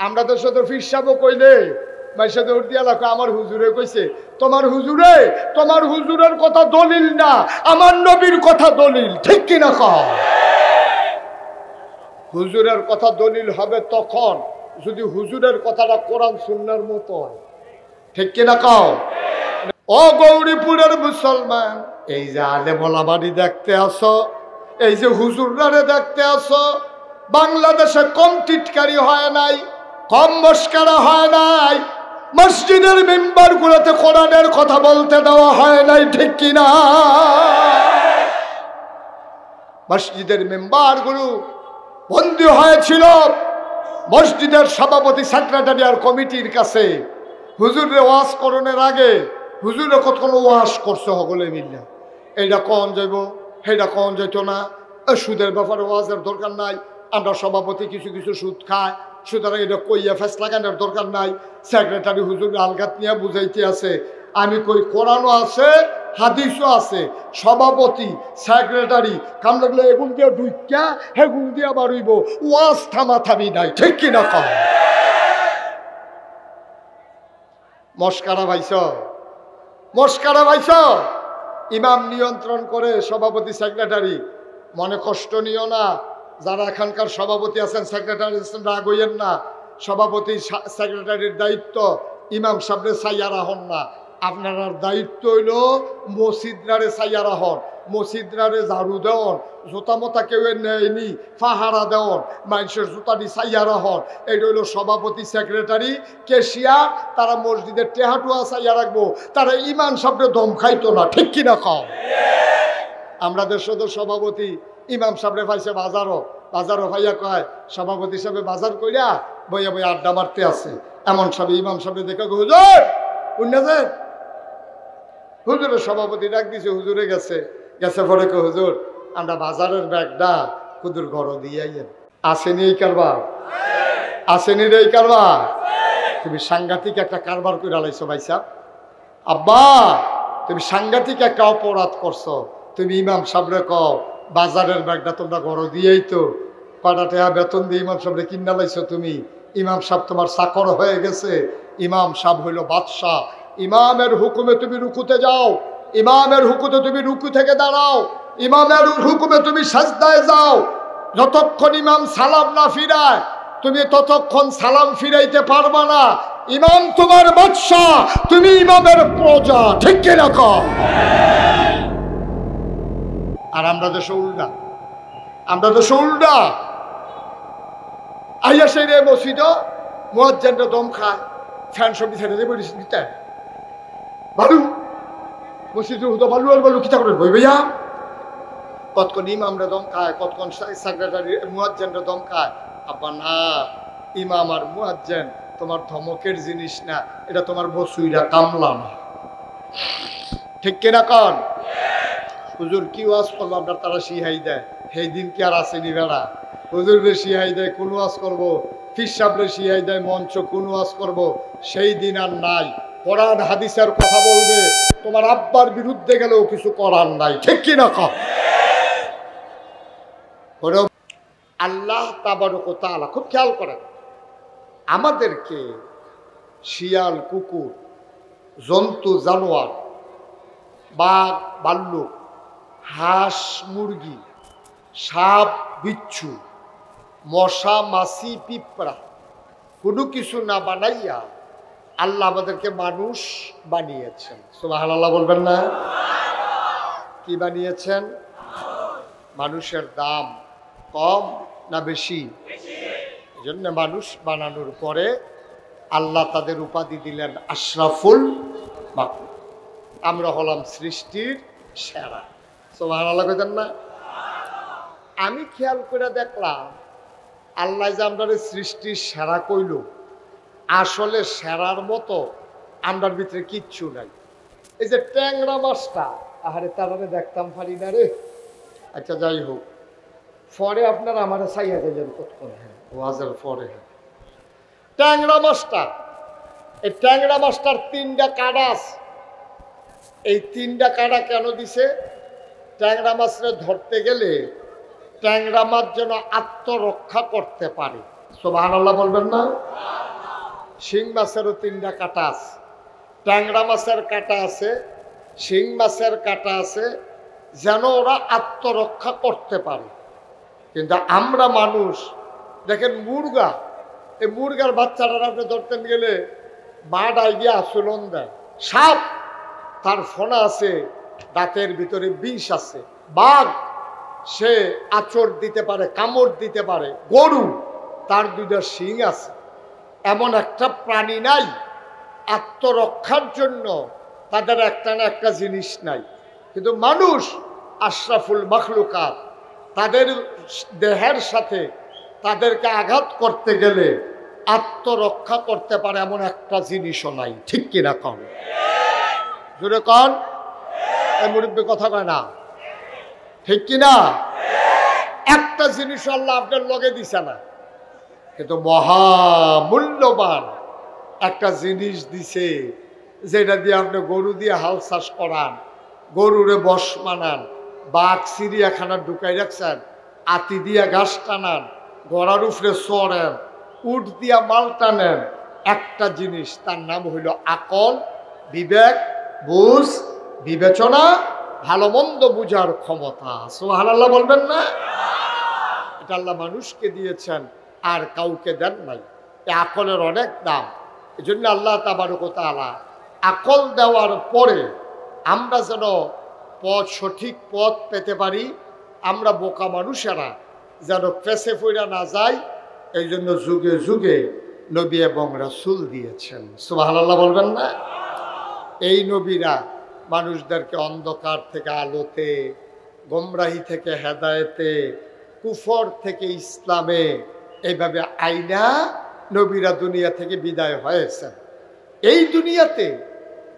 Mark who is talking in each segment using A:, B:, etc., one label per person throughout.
A: আমরা তো শুধু ফিরসাবো কইলে মাইসা দৌড় দিয়া লাগো আমার হুজুরে কইছে তোমার হুজুরের কথা দলিল না আমার নবীর কথা দলিল ঠিক কিনা কও হুজুরের কথা দলিল হবে তখন যদি হুজুরের কথাটা কোরআন সুন্নাহর মতো হয় ঠিক কিনা কও ও গৌরীপুরের মুসলমান এই যে আলেম ওলামানি দেখতে আসো এই যে হুজুররারে দেখতে আসো বাংলাদেশে কম টিটকারি হয় নাই কম মস্কারা হয় নাই মসজিদের মেম্বারগুলোতে কোরআনের কথা বলতে দেওয়া হয় নাই ঠিক কিনা মসজিদের মেম্বারগুলো বন্দী হয়েছিল মসজিদের সভাপতি সেক্রেটারি আর কমিটির কাছে হুজুরে ওয়াজ করণের আগে হুজুরে কতক্ষণ ওয়াজ করছে সকলে মিলে এইটা কন যাইব সেইটা কন যাইতো না সুদের ব্যাপারে ওয়াজের দরকার নাই আমরা সভাপতি কিছু কিছু সুদ খায় সুতরাং এটা কইয়া ফেস লাগানোর দরকার নাই সেক্রেটারি হুজুর আলগাত নিয়ে বুঝাইতে আছে আমি কই কোরআনও আছে হাদিসও আছে সভাপতি সেক্রেটারি কাম লাগলে এগুন দিয়ে ঢুইকা হেগুন দিয়া বাড়ইব ওয়াজ থামাথামি নাই ঠিক কিনা কম মস্কারা ভাইস ইমাম নিয়ন্ত্রণ করে সভাপতি সেক্রেটারি মনে কষ্ট নিও না যারা এখানকার সভাপতি আছেন সেক্রেটারি রাগ হইয়েন না সভাপতি সেক্রেটারির দায়িত্ব ইমাম সাহেবরে সাইয়ারা হন না আপনার দায়িত্ব হইল মসজিদরারে সাইয়ারা হন মসজিদরারে ঝাড়ু দেওয়ন জোতা মোতা কেউ নেয়নি ফাহারা দেওয়ন মানুষের জুতাটি সাইয়ারা হন এইটা হইল সভাপতি সেক্রেটারি কেশিয়ার তারা মসজিদের টেহাটুয়া সাইয়া রাখবো তারা ইমাম সাহেবরে দম খাইতো না ঠিক কিনা কম আমরা দেশের সভাপতি ইমাম সাহেবরে পাইছে বাজারও ভাইয়া কয় সভাপতি সাহেব বাজার কইরা বইয়া বইয়া আড্ডা মারতে আছে এমন সব ইমাম সাহেব দেখে হুজুর উন্নতের হুজুরের সভাপতি ডাক দিছে হুজুরে গেছে পরে কে হুজুর আমরা বাজারের ব্যাগটা হুজুর ঘর দিয়ে আইয়েন আসেনি এই কারবার আসেনি রে এই কারবার তুমি সাংঘাতিক একটা কারবার করে আলাইছো ভাই সাহেব আব্বা তুমি সাংঘাতিক একটা অপরাধ করছো তুমি ইমাম সাহেবরে কও বাজারের ব্যাগটা তোমরা ঘর দিয়েই তো কয়টা টাকা বেতন দিয়ে ইমাম সাহেবরে কিনা লাইছো তুমি ইমাম সাহেব তোমার চাকর হয়ে গেছে ইমাম সাহেব হইল বাদশাহ ইমামের হুকুমে তুমি রুকুতে যাও ইমামের হুকুমে তুমি রুকু থেকে দাঁড়াও ইমামের হুকুমে তুমি সাজদায় যাও যতক্ষণ ইমাম সালাম না ফিরায় তুমি ততক্ষণ সালাম ফিরাইতে পারবা না ইমাম তোমার বাদশাহ তুমি ইমামের প্রজা ঠিক কিরকম আর আমরা দেশে উল্টা আইয়া সেই রে মসজিদ মুয়াজ্জিনরা দম খায় ফ্যান সবই ছেড়ে দিয়ে বলিস দিতে ভালু মসজিদের হুদা ভালু আর ভালু কিতা করে বই ভাইয়া কতক্ষণ ইমামরা দম খায় কতক্ষণ সেক্রেটারি মুয়াজ্জিনরা দম খায় আব্বা না ইমাম আর মুয়াজ্জিন তোমার ধমকের জিনিস না এটা তোমার বসুইরা কামলা না ঠিক কিনা কন হুজুর কি ওয়াজ করবো আপনার তারা শিহাই দেয় সেই দিন কি আর আসেনি বেড়া হুজুরে শিহাই দেয় কোন ওয়াজ করবো ফির সাহেবরে শিহাই দেয় মঞ্চ কোন ওয়াজ করবো সেই দিন আর নাই কোরআন হাদিসের কথা বলবে তোমার আব্বার বিরুদ্ধে গেলেও কিছু করার নাই ঠিক কিনা কম আল্লাহ তাবারক ওয়া তাআলা খুব খেয়াল করেন আমাদেরকে শিয়াল কুকুর জন্তু জানোয়ার বাঘ ভাল্লুক হাঁস মুরগি সাপ বিচ্ছু মশা মাছি পিঁপড়া কোনো কিছু না বানাইয়া আল্লাহ আমাদেরকে মানুষ বানিয়েছেন সুবহানাল্লাহ বলবেন না কি বানিয়েছেন মানুষের দাম কম না বেশি এজন্য মানুষ বানানোর পরে আল্লাহ তাদের উপাধি দিলেন আশরাফুল মাখলুক আমরা হলাম সৃষ্টির সেরা সুবহানাল্লাহ কইতেন না আমি খেয়াল করে দেখলাম আল্লাহ যে আমরা সৃষ্টির সেরা কইল আসলে সেরার মতো আমরার ভিতরে কিচ্ছু নাই এই যে ট্যাংরা মাছটা আহারে তারারে দেখতাম পারি না রে আচ্ছা যাই হোক পরে আপনার আমার চাইয়া যাবেন কতক্ষণ হ্যাঁ ওয়াজের পরে হ্যাঁ ট্যাংরা মাছটা এই ট্যাংরা মাছটার 3টা কাঁটা আছে এই 3টা কাঁটা কেন দিছে ট্যাংরা মাছরে ধরতে গেলে ট্যাংরা মাছ যেন আত্মরক্ষা করতে পারে সুবহানাল্লাহ বলবেন না? শিং মাছেরও 3টা কাঁটা আছে, ট্যাংরা মাছের কাঁটা আছে, শিং মাছের কাঁটা আছে, যেন ওরা আত্মরক্ষা করতে পারে। কিন্তু আমরা মানুষ দেখেন মুরগা, এই মুরগার বাচ্চাটা আপনি ধরতে গেলে মা ডাই গিয়ে আচরণ দেয়। সাপ তার ফোনা আছে, দাঁতের ভিতরে বিষ আছে। বাঘ সে আচর দিতে পারে, কামড় দিতে পারে। গরু তার 2টা শিং আছে। এমন একটা প্রাণী নাই আত্মরক্ষার জন্য তাদের একটা না একটা জিনিস নাই। কিন্তু মানুষ আশরাফুল মাখলুকাত, তাদের দেহের সাথে তাদেরকে আঘাত করতে গেলে আত্মরক্ষা করতে পারে এমন একটা জিনিসও নাই। ঠিক কিনা কন? জোরে কন। এই মুরব্বী কথা কয় না, ঠিক কিনা? একটা জিনিস আল্লাহ আপনার লগে দিছে না, কিন্তু মহামূল্যবান একটা জিনিস দিছে, যেটা দিয়ে আপনি গরু দিয়ে হাল চাষ করান, গরুরে বশ মানান, বাঘ চিড়িয়াখানা ঢুকাই রাখছেন, আতি দিয়া ঘাস টানান, গড়ার উপরে চড়েন, উট দিয়া মাল টানেন। একটা জিনিস, তার নাম হইল আকল, বিবেক, বুঝ, বিবেচনা, ভালো মন্দ বুঝার ক্ষমতা। সুবহানাল্লাহ বলবেন না? এটা আল্লাহ মানুষকে দিয়েছেন, আর কাউকে দেন নাই। এই আকলের অনেক দাম। এই জন্য আল্লাহ তাবারক ওয়া তাআলা আকল দেওয়ার পরে আমরা যেন সঠিক পথ পেতে পারি, আমরা বোকা মানুষেরা যেন পেছে পড়া না যাই, এই জন্য যুগে যুগে নবী এবং রাসূল দিয়েছেন। সুবহানাল্লাহ বলবেন না? এই নবীরা মানুষদেরকে অন্ধকার থেকে আলোতে, গোমরাহি থেকে হেদায়েতে, কুফর থেকে ইসলামে, এইভাবে আইনা নবীরা দুনিয়া থেকে বিদায় হয়েছেন। এই দুনিয়াতে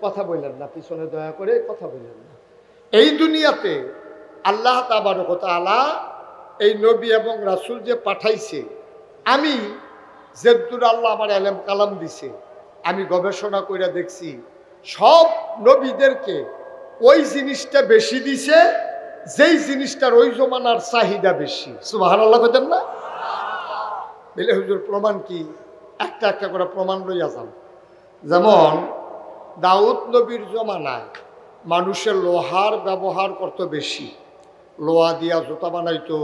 A: কথা বললেন না, পিছনে দয়া করে কথা বললেন না। এই দুনিয়াতে আল্লাহ তাবারক ওয়া তাআলা এই নবী এবং রাসূল যে পাঠাইছে, আমি যেদুর আল্লাহ আমার এলেম কালাম দিছে, আমি গবেষণা করে দেখছি সব নবীদেরকে ওই জিনিসটা বেশি দিছে যেই জিনিসটার ওই জমানার চাহিদা বেশি। সুবহানাল্লাহ বলেন না? বলে হুজুর প্রমাণ কি? একটা একটা করে প্রমাণ লইয়া যান। যেমন দাউদ নবীর জমানায় মানুষের লোহার ব্যবহার করত বেশি। লোহা দিয়া জুতা বানাইতো,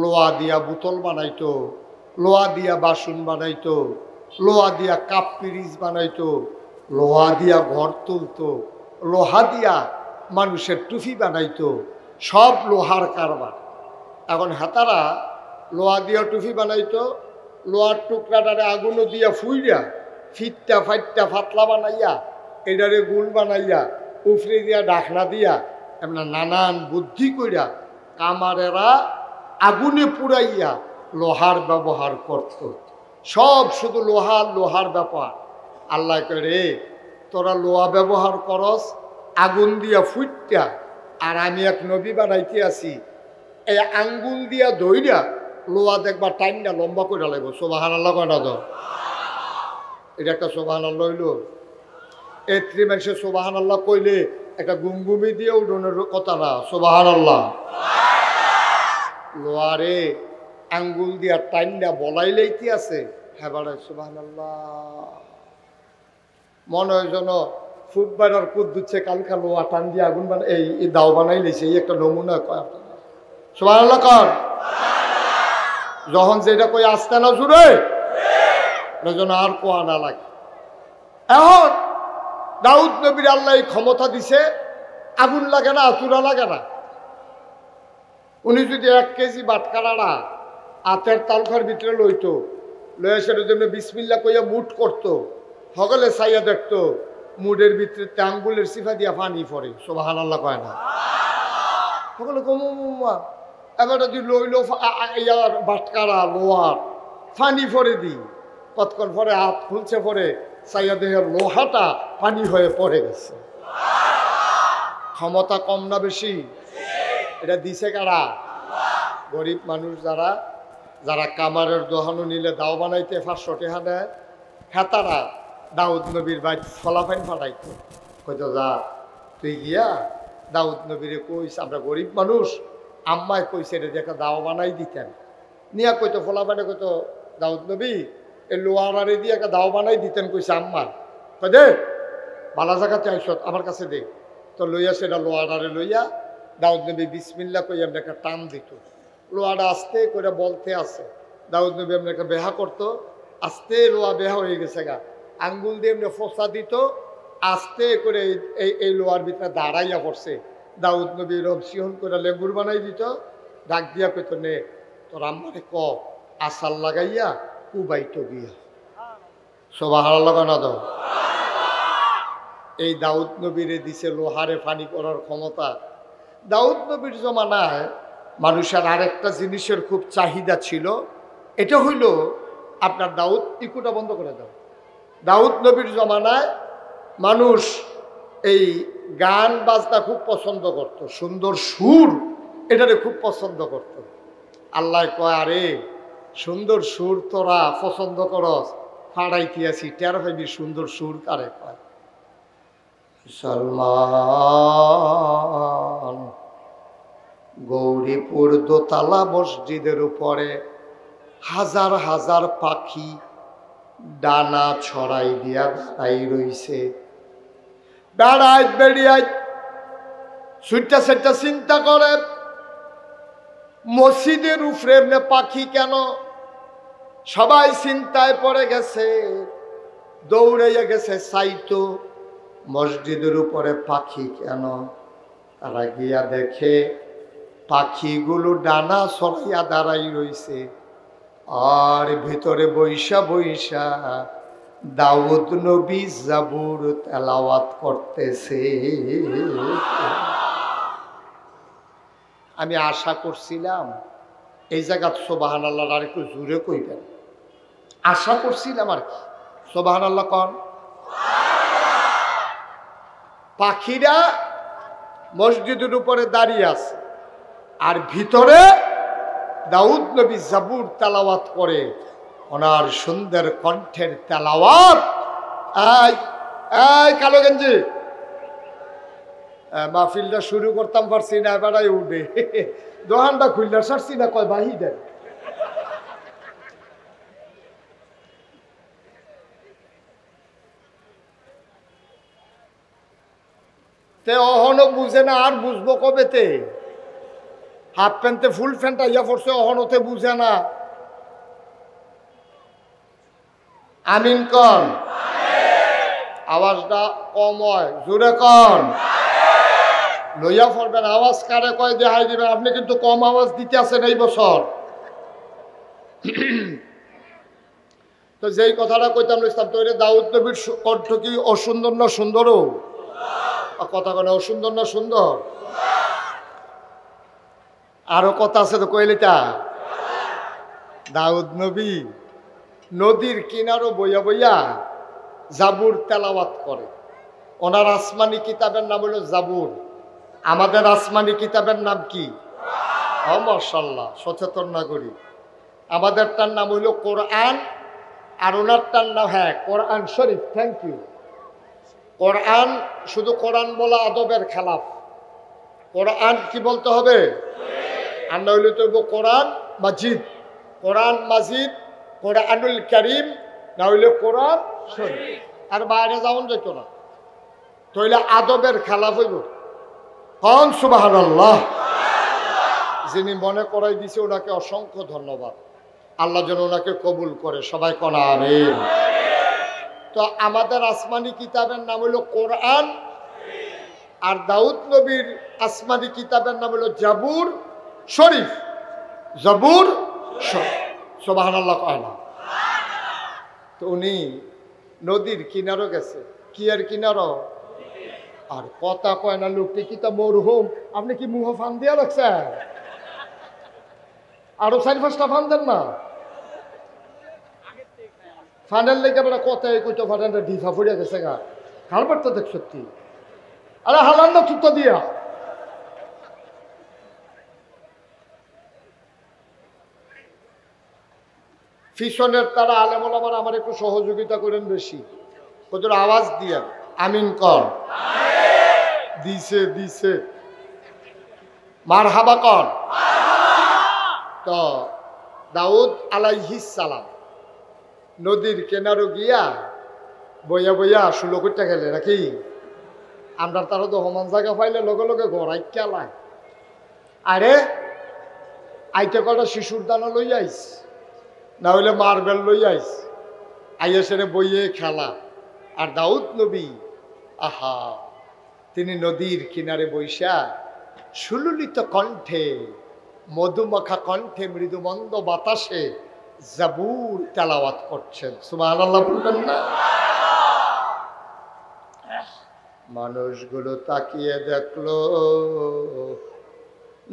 A: লোহা দিয়া বোতল বানাইতো, লোহা দিয়া বাসন বানাইতো, লোহা দিয়া কাপ পিরিচ বানাইতো, লোহা দিয়া ঘর তুলতো, লোহা দিয়া মানুষের টুপি বানাইতো, সব লোহার কারবার। এখন হাতারা লোহা দিয়া টুপি বানাইতো, লোহার টুকরাটারে আগুনও দিয়া ফুইরা ফিটটা ফাইটটা ফাতলা বানাইয়া এটারে গুল বানাইয়া উফরে দিয়া ঢাকনা দিয়া এমন নানান বুদ্ধি কইরা কামারেরা আগুনে পুড়াইয়া লোহার ব্যবহার করত। সব শুধু লোহার ব্যাপার। আল্লাহ করে তোরা লোহা ব্যবহার করস আগুন দিয়া ফুটটা, আর আমি এক নবী বানাইতে আছি, এই আঙ্গুল দিয়া ধইরা লোহা দেখবা টাইমটা লম্বা করে লাগবো। সুবহানাল্লাহ কয়টা তো? এটা একটা সুবহানাল্লাহ হইল। এই ত্রিমাসে সুবহানাল্লাহ কইলে একটা গুমগুমি দিয়ে উঠোনের কথা না। সুবহানাল্লাহ। লোহারে আঙ্গুল দিয়া টাইমটা বলাই লাইতে আছে, হ্যাঁ বাড়ায় সুবহানাল্লাহ। মনে হয় যেন ফুটবার কুদ দিচ্ছে, কালকা লোহা টান দিয়ে আগুন বানাই এই দাও বানাই লেছে। এই একটা নমুনা কয় আপনারা। সুবহানাল্লাহ কর। যখন যেটা কই আসতে না জুড়ে যেন আর কোয়া না লাগে। এখন দাউদ নবীর আল্লাহ ক্ষমতা দিছে, আগুন লাগে না, চূড়া লাগে না। উনি যদি 1 কেজি বাটকারাড়া হাতের তালখার ভিতরে লইতো, লয়ে সেটার জন্য বিসমিল্লাহ কইয়া মুঠ করতো, সকলে চাইয়া দেখতো মুডের ভিতরে আঙ্গুলের সিফা দিয়া পানি পড়ে। সুবহানাল্লাহ কয় না? সকলে কমা এবার যদি লইলো ইয়ার বাটকারা লোহার পানি পরে দিই, কতক্ষণ পরে হাত খুলছে, পরে চাইয়া দেহের লোহাটা পানি হয়ে পড়ে গেছে। ক্ষমতা কম না বেশি? এটা দিছে কারা? গরিব মানুষ যারা যারা কামারের দোহানো নিলে দাও বানাইতে 500 টাকা দেয়, হেতারা দাউদ নবীর বাইক ফলাফাইন ফাটাইতো। কইতো যা তুই গিয়া দাউদ নবীরে কইস, আমরা গরিব মানুষ, আম্মায় কইছে রে দেখা দাও বানাই দিতেন। নিয়া কইতো ফলাফাইনে কইতো দাউদ নবী এই লোহারারে দিয়ে একটা দাও বানাই দিতেন কইছে আম্মার, কয় দে বালা জায়গাতে আইস আমার কাছে দে। তো লইয়া সেটা লোহারারে লইয়া দাউদ নবী বিসমিল্লা কই এমনি একটা টান দিত, লোহাটা আস্তে করে বলতে আছে। দাউদ নবী এমনি একটা বেহা করতো, আস্তে লোহা বেহা হয়ে গেছে গা, আঙ্গুল দিয়ে এমনি ফোসা দিত, আস্তে করে এই লোহার ভিতরে দাঁড়াইয়া পড়ছে। দাউদ নবী রবসিহন করে লেবুর বানাই দিত, ডাক দিয়া পেত নে তোর আম্মারে ক আসার লাগাইয়া কুবাইতো গিয়া সুবহানাল্লাহ লাগানো দাও। এই দাউদ নবীরে দিছে লোহারে পানি করার ক্ষমতা। দাউদ নবীর জমানায় মানুষের আরেকটা জিনিসের খুব চাহিদা ছিল, এটা হইল আপনার দাউদ ইকুটা বন্ধ করে দাও। দাউদ নবীর জমানায় মানুষ এই গান বাজনা খুব পছন্দ করত, সুন্দর সুর এটারে খুব পছন্দ করত। আল্লাহ কয় আরে সুন্দর সুর তোরা পছন্দ করস, ফাড়াইতে আছি টের পাইবি সুন্দর সুর কারে কয়। সলমান গৌরীপুর দোতলা মসজিদের উপরে হাজার হাজার পাখি ডানা ছড়াই দিয়া দাঁড়াই রইছে। বেড়াই বেড়িয়াই সুইটা সেটা চিন্তা করে মসজিদের উপরে এমনি পাখি কেন? সবাই চিন্তায় পড়ে গেছে, দৌড়াইয়া গেছে সাইতো মসজিদের উপরে পাখি কেন। তারা গিয়া দেখে পাখিগুলো ডানা ছড়াইয়া দাঁড়াই রইছে, আর ভিতরে বৈশা বৈশা দাউদ নবী জাবুর তেলাওয়াত করতেছে। আমি আশা করছিলাম এই জায়গা সুবহানাল্লাহ আর একটু জোরে কইবেন, আশা করছিলাম আর কি। সুবহানাল্লাহ কন। পাখিরা মসজিদের উপরে দাঁড়িয়ে আছে, আর ভিতরে দাউদ নবী জাবুর তেলাওয়াত করে। ওনার সুন্দর কণ্ঠের তেলাওয়াত। এই কালো গেঞ্জি মাহফিলটা শুরু করতাম পারছি না, বেড়াই উঠে দোকানটা খুললে সারছি না, কয় বাহি দেন। তে অহনো বুঝে না, আর বুঝবো কবেতে? হাফ প্যান্টে ফুল প্যান্ট ইয়া পড়ছে, অহনতে বুঝে না। আমিন কন। আওয়াজটা কম হয়, জোরে কন। লইয়া পড়বেন, আওয়াজ কারে কয় দেখাই দিবেন। আপনি কিন্তু কম আওয়াজ দিতে আছেন এই বছর। তো যেই কথাটা কইতাম ইসলাম তৈরি, দাউদ নবীর কণ্ঠ কি অসুন্দর না সুন্দরও? কথা কেন অসুন্দর না সুন্দর? আরো কথা আছে তো কইলেটা। দাউদ নবী নদীর কিনারও বইয়া বইয়া জাবুর তেলাওয়াত করে। ওনার আসমানি কিতাবের নাম হলো জাবুর। আমাদের আসমানি কিতাবের নাম কি? মাশাআল্লাহ, সচেতন নাগরিক। আমাদেরটার নাম হইল কোরআন, আর ওনারটার নাম কোরআন শরীফ। Thank you. কোরআন শুধু কোরআন বলা আদবের খেলাফ। কোরআন কি বলতে হবে? আর না হইলে তো কোরআন মাজিদ। কোরআন মাজিদ, কোরআনুল কারীম, না হইলে কোরআন শরীফ। আর বাইরে যাওন যেত না, তাইলে আদবের খেলাফ হইব। কন সুবহানাল্লাহ। যিনি মনে করাই দিছে ওনাকে অসংখ্য ধন্যবাদ। আল্লাহ যেন ওনাকে কবুল করে, সবাই কোন আমিন। তো আমাদের আসমানি কিতাবের নাম হলো কোরআন, আর দাউদ নবীর আসমানি কিতাবের নাম হলো জাবুর শরীফ। জাবুর শরীফ। সুবহানাল্লাহ কয় না? তো উনি নদীর কিনারও গেছে। কি আর কিনারও? আর কথা কয় না লোকটি কি তা মরহুম। আপনি কি মুহ ফান দিয়া রাখছেন? আরো 4-5টা ফান দেন না। ফানের লেগে বেড়া কথাই কইতো ফানের ঢিফা ফুড়িয়া গেছে গা। হালবার তো দেখ সত্যি। আরে হালান না তুত্তা দিয়া। ফিশনের তারা আলেমুল আমার একটু সহযোগিতা করেন বেশি, ওদের আওয়াজ দিয়া আমিন কর। দিছে দিছে মারহাবা কর। তো দাউদ আলাইহিস সালাম নদীর কেনারও গিয়া বইয়া বইয়া 16 কোটি টাকা গেলে নাকি আমরা তারা তো সমান জায়গা পাইলে লগে লগে গড়াই খেলায় আরে আইতে কটা শিশুর দানা লই আইস না হইলে মার্বেল লই আইস আইয়া সেরে বইয়ে খেলা আর দাউদ নবী আহা তিনি নদীর কিনারে বৈশা সুললিত কণ্ঠে মধুমাখা কণ্ঠে মৃদুমন্দ বাতাসে জাবুর তেলাওয়াত করছেন সুবহানাল্লাহ বলবেন না মানুষগুলো তাকিয়ে দেখলো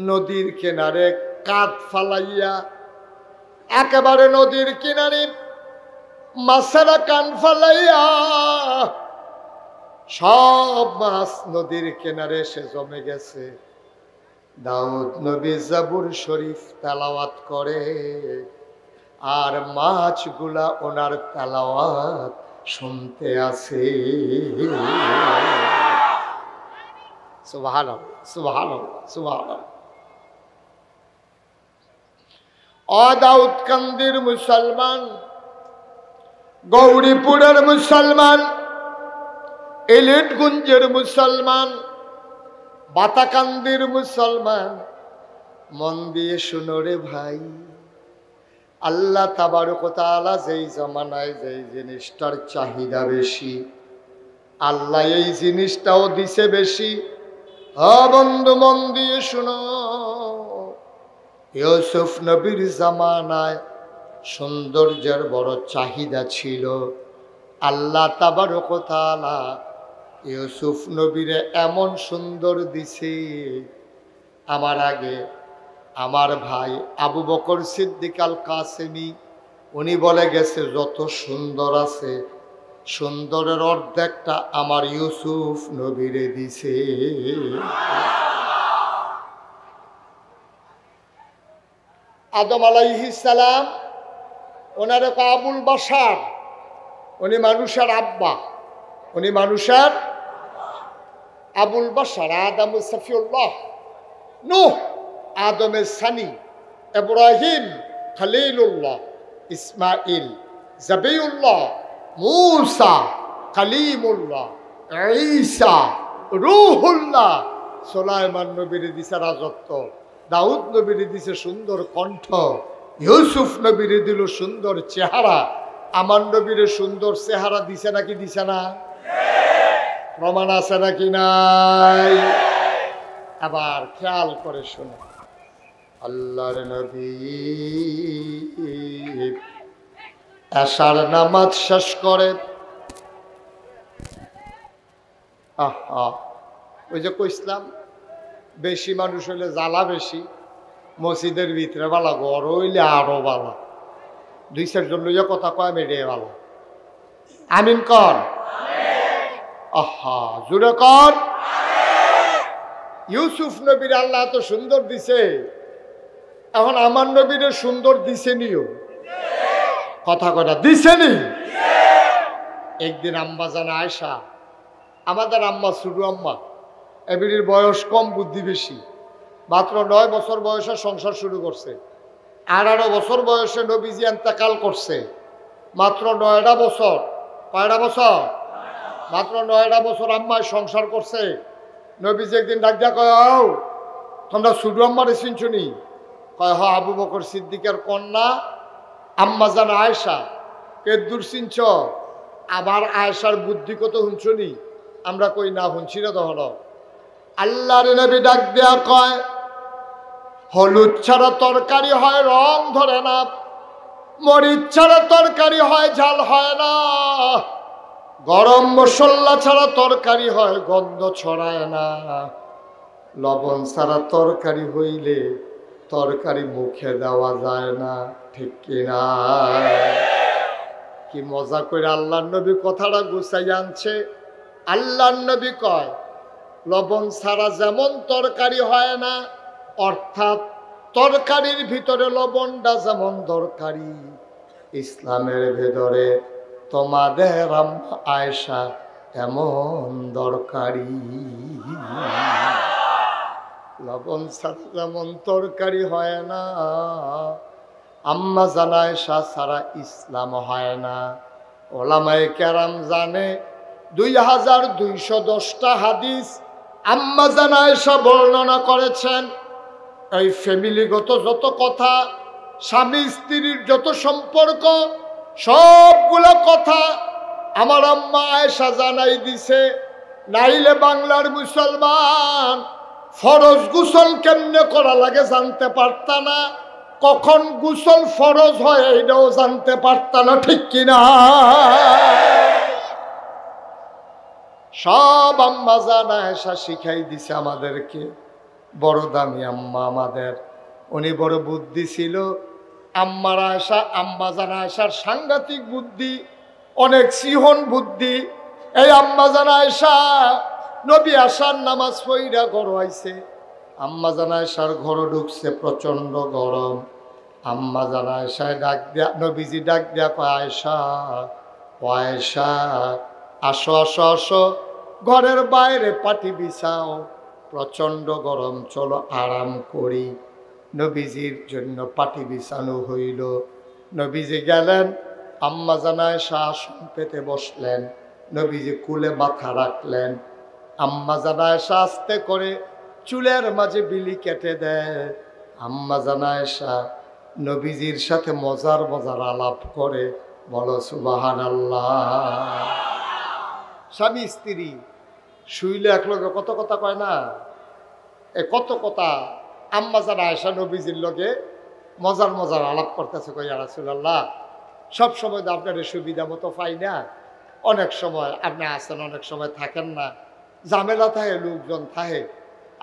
A: নদীর কিনারে কাঁধ ফালাইয়া একেবারে নদীর কিনারে মাছেরা কান ফালাইয়া সব মাছ নদীর কিনারে এসে জমে গেছে দাউদ নবী জাবুর শরীফ তেলাওয়াত করে আর মাছগুলা ওনার তেলাওয়াত শুনতে আছে সুবহানাল্লাহ সুবহানাল্লাহ সুবহানাল্লাহ ও দাউদকান্দির মুসলমান গৌরীপুরের মুসলমান এলিটগঞ্জের মুসলমান বাতাকান্দির মুসলমান মন দিয়ে শুনো রে ভাই আল্লাহ তাবারক ওয়া তাআলা যেই জামানায় যেই জিনিসটার চাহিদা বেশি আল্লাহ এই জিনিসটাও দিছে বেশি বন্ধু মন দিয়ে শুনো ইউসুফ নবীর জামানায় সৌন্দর্যের বড় চাহিদা ছিল আল্লাহ তাবারক ওয়া তাআলা ইউসুফ নবীরে এমন সুন্দর দিছে আমার আগে আমার ভাই আবু বকর সিদ্দিক আল কাসেমি উনি বলে গেছে যত সুন্দর আছে সুন্দরের অর্ধেকটা আমার ইউসুফ নবীরে দিছে আদম আলাইহিস সালাম ওনারে আবুল বাশার উনি মানুষের আব্বা উনি মানুষের আবুল বাশার আদম সফিউল্লাহ নূহ আদমের সানি ইব্রাহিম খলিলুল্লাহ ইসমাইল জবিউল্লাহ মূসা কালিমুল্লাহ ঈসা রূহুল্লাহ সুলাইমান নবীর দিছে রাজত্ব দাউদ নবীর দিছে সুন্দর কণ্ঠ ইউসুফ নবীর দিল সুন্দর চেহারা আমার নবীর সুন্দর চেহারা দিছে নাকি দিছে না প্রমাণ আছে নাকি নাই আবার খেয়াল করে শোনো আল্লাহর নবী এশার নামাজ শেষ করে আহা ওই যে কইছিলাম বেশি মানুষ হইলে জ্বালা বেশি মসজিদের ভিতরে বালা ঘর হইলে আরো বালা দুই চারজন লইয়া কথা কয় মেডে বালা আমিন কর আহা জুড়ে কর ইউসুফ নবীর আল্লাহ তো সুন্দর দিছে এখন আমার নবীর সুন্দর দিছে নিও কথা কথা দিছে নি একদিন আম্মা জানা আয়সা আমাদের আম্মা ছোট আম্মা এবির বয়স কম বুদ্ধি বেশি মাত্র 9 বছর বয়সে সংসার শুরু করছে 18 বছর বয়সে নবীজি ইন্তেকাল করছে মাত্র 9টা বছর কয়টা বছর মাত্র 9টা বছর আম্মায় সংসার করছে নবীজি একদিন ডাক দিয়া কয় তোমরা ছোট আম্মারে চিনছনি কয় হ আবু বকর সিদ্দিকের কন্যা আম্মা জান আয়েশা কেদুর চিনছ আবার আয়েশার বুদ্ধি কত শুনছনি আমরা কই না শুনছি না তখন আল্লাহর নবী ডাক দেয়া কয় হলুদ ছাড়া তরকারি হয় রং ধরে না মরিচ ছাড়া তরকারি হয় ঝাল হয় না গরম মশলা ছাড়া তরকারি হয় গন্ধ ছড়ায় না লবণ ছাড়া তরকারি হইলে তরকারি মুখে দেওয়া যায় না ঠিক কিনা কি মজা করে আল্লাহর নবী কথাটা গুছাই আনছে আল্লাহর নবী কয় লবণ ছাড়া যেমন তরকারি হয় না অর্থাৎ তরকারির ভিতরে লবণটা যেমন দরকারি ইসলামের ভেতরে তোমাদের আয়েশা এমন দরকারি লবণ ছাড়া যেমন তরকারি হয় না আম্মা জান আয়েশা ছাড়া ইসলাম হয় না। ওলামায়ে কেরাম জানে 2210টা হাদিস আম্মা জান আয়েশা বর্ণনা করেছেন। এই ফ্যামিলিগত যত কথা, স্বামী স্ত্রীর যত সম্পর্ক, সবগুলো কথা আমার আম্মা আয়েশা জানাই দিছে। নাইলে বাংলার মুসলমান ফরজ গোসল কেমনে করা লাগে জানতে পারত না, কখন গোসল ফরজ হয় এটাও জানতে পারত না, ঠিক কিনা? সব আম্মা জান আয়েশা শিখাই দিছে আমাদেরকে। বড় দামি আম্মা আমাদের, উনি বড় বুদ্ধি ছিল। আম্মা জান আয়েশার সাংঘাতিক বুদ্ধি, অনেক সিহন বুদ্ধি। এই আম্মা জান আয়েশা নবী আসার নামাজ পইরা ঘর আইছে। আম্মা জান আয়েশার ঘর ঢুকছে, প্রচন্ড গরম। আম্মা জান আয়েশায় ডাক দিয়া, নবীজি ডাক দিয়া কয়, আয়েশা ও আয়েশা, আসো আসো আসো, ঘরের বাইরে পাটি বিছাও, প্রচন্ড গরম, চলো আরাম করি। নবীজির জন্য পাটি বিছানো হইল। নবীজি গেলেন, আম্মা জান আয়েশা আসন পেতে বসলেন, নবীজি কুলে মাথা রাখলেন। আম্মা জান আয়েশা আস্তে করে চুলের মাঝে বিলি কেটে দেয়। আম্মা জান আয়েশা নবীজির সাথে মজার মজার আলাপ করে। বলো সুবহানাল্লাহ। স্বামী স্ত্রী শুইলে একলগে কত কথা কয় না, কত কথা। আম্মা জান আয়েশা নবীজির লগে মজার মজার আলাপ করতেছে। কই, ইয়া রাসূলুল্লাহ, সব সময় তো আপনার সুবিধা মতো পাই না, অনেক সময় আপনি আসেন, অনেক সময় থাকেন না, ঝামেলা থাকে, লোকজন থাকে,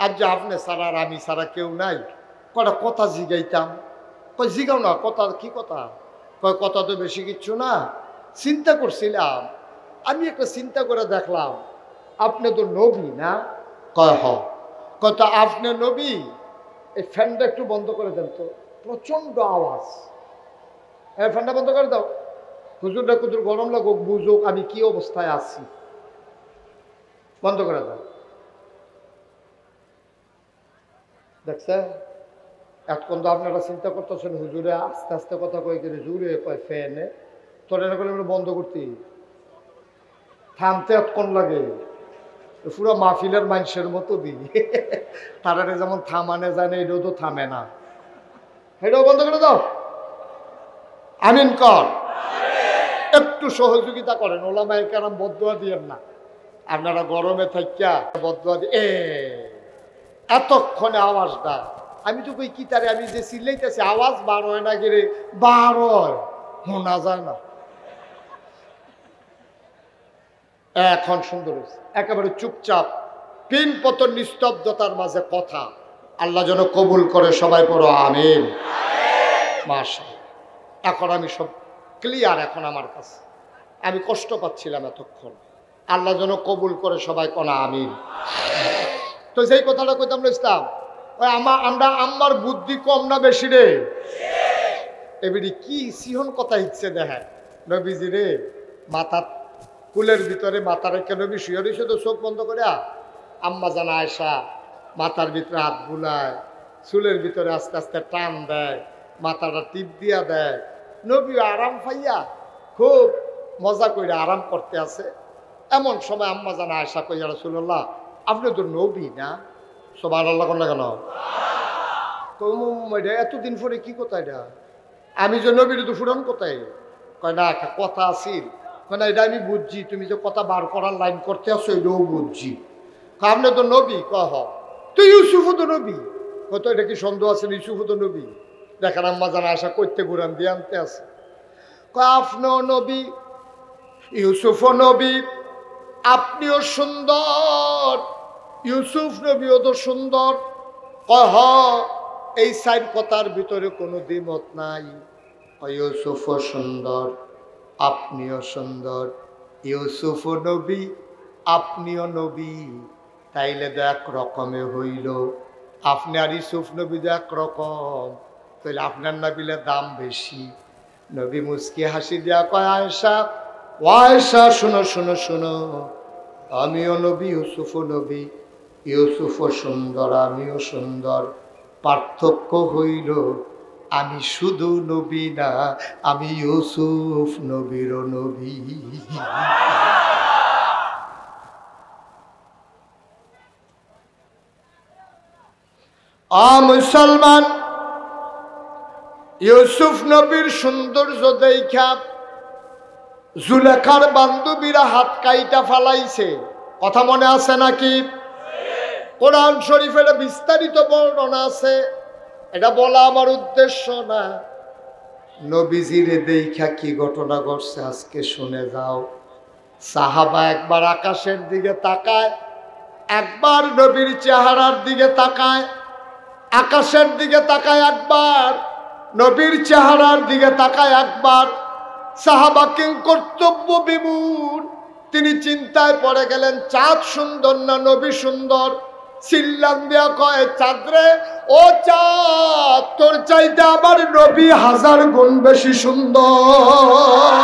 A: আর যে আপনি ছাড়া আর আমি ছাড়া কেউ নাই, কটা কথা জিগাইতাম। কই, জিগাও না, কথা কি কথা? কয়, কথা তো বেশি কিচ্ছু না, চিন্তা করছিলাম, আমি একটা চিন্তা করে দেখলাম, আপনি তো নবী না? কয়, হ। কত আপনি নবী? এই ফ্যানটা একটু বন্ধ করে দেন তো, প্রচন্ড আওয়াজ। এই ফ্যানটা বন্ধ করে দাও, হুজুরটা কুজুর গরম লাগুক, বুঝুক আমি কি অবস্থায় আছি, বন্ধ করে দাও। দেখছে, এতক্ষণ তো আপনারা চিন্তা করতেছেন হুজুরে আস্তে আস্তে কথা কয়ে গেলে জুড়ে কয় ফ্যানে, তোর এনে করে বন্ধ করতে থামতে এতক্ষণ লাগে, পুরো মাহফিলের মানুষের মতো দিই। তারা যেমন থামানে জানে, এটাও তো থামে না, এটাও বন্ধ করে দাও। আমিন কর, একটু সহযোগিতা করেন। ওলামায়ে কেরাম বদদুয়া দিয়েন না, আপনারা গরমে থাকিয়া বদদুয়া দিয়ে। এতক্ষণে আওয়াজটা আমি তো কই কি তারে, আমি যে চিল্লাইতেছি আওয়াজ বার হয় না, গেলে বার হয়, শোনা যায় না। এখন সুন্দর হয়েছে, একেবারে চুপচাপ, পিন পতন নিস্তব্ধতার মাঝে কথা। আল্লাহ যেন কবুল করে, সবাই পড়ো আমিন। মাশাআল্লাহ, এখন আমি সব ক্লিয়ার, এখন আমার কাছে আমি কষ্ট পাচ্ছিলাম এতক্ষণ। আল্লাহ যেন কবুল করে, সবাই কোনা আমিন। তো যেই কথাটা কইতাম ইসলাম, আমরা আম্মার বুদ্ধি কম না বেশি রে? এবারে কি সিহন কথা ইচ্ছে দেখে। নবীজি রে মাথা কুলের ভিতরে মাথা রেখে নবী শুয়ে রয়েছে, তো চোখ বন্ধ করে আম্মা জান আয়েশা মাথার ভিতরে হাত বুলায়, চুলের ভিতরে আস্তে আস্তে টান দেয়, মাথাটা টিপ দিয়া দেয়। নবী আরাম পাইয়া খুব মজা করে আরাম করতে আছে। এমন সময় আম্মা জান আয়েশা কই, ইয়া রাসূলুল্লাহ, আপনি তো নবী না? সুবহানাল্লাহ কোন না কেন? এটা এতদিন পরে কি কথা এটা? আমি যে নবীর তো ফুরান কোথায়? কয় না, একটা কথা আছিল। কয় না, এটা আমি বুঝছি, তুমি যে কথা বার করার লাইন করতে আসো এটাও বুঝছি। আপনি তো নবী? কহ তুই ইউসুফও তো নবী। হয়তো এটা কি সন্দেহ আছে, ইউসুফও তো নবী? দেখেন আম্মা জান আয়েশা করতে ঘুরান দিয়ে আনতে আছে। কয় আপনিও নবী, ইউসুফও নবী, আপনিও সুন্দর, ইউসুফ নবীও তো সুন্দর। কহ এই সাইড কথার ভিতরে কোনো দ্বিমত নাই। ইউসুফও সুন্দর, আপনিও সুন্দর, ইউসুফও নবী, আপনিও নবী, তাইলে তো এক রকমে হইল। আপনি আর ইউসুফ নবী তো একরকম, তাইলে আপনার নবীলে দাম বেশি। নবী মুস্কি হাসি দেয়া কয়, আয়েশা, ও আয়েশা, শোনো শোনো শোনো, আমিও নবী, ইউসুফও নবী, ইউসুফও সুন্দর, আমিও সুন্দর। পার্থক্য হইল আমি শুধু নবী না, আমি ইউসুফ নবীর নবী। মুসলমান, ইউসুফ নবীর সৌন্দর্য দেখা জুলেখার বান্ধবীরা হাত কাইটা ফালাইছে, কথা মনে আছে নাকি? কোরআন শরীফের বিস্তারিত বর্ণনা আছে, এটা বলা আমার উদ্দেশ্য না। নবীজিরে দেখা কি ঘটনা ঘটছে আজকে শুনে যাও। সাহাবা একবার আকাশের দিকে তাকায়, একবার নবীর চেহারার দিকে তাকায়, আকাশের দিকে তাকায় একবার, নবীর চেহারার দিকে তাকায় একবার। সাহাবা কিং কর্তব্য বিমূঢ়, তিনি চিন্তায় পড়ে গেলেন, চাঁদ সুন্দর না নবী সুন্দর? চিল্লান দিয়া কয়, চাঁদরে ও চাঁদ, তোর চাইতে আমার নবী 1000 গুণ বেশি সুন্দর।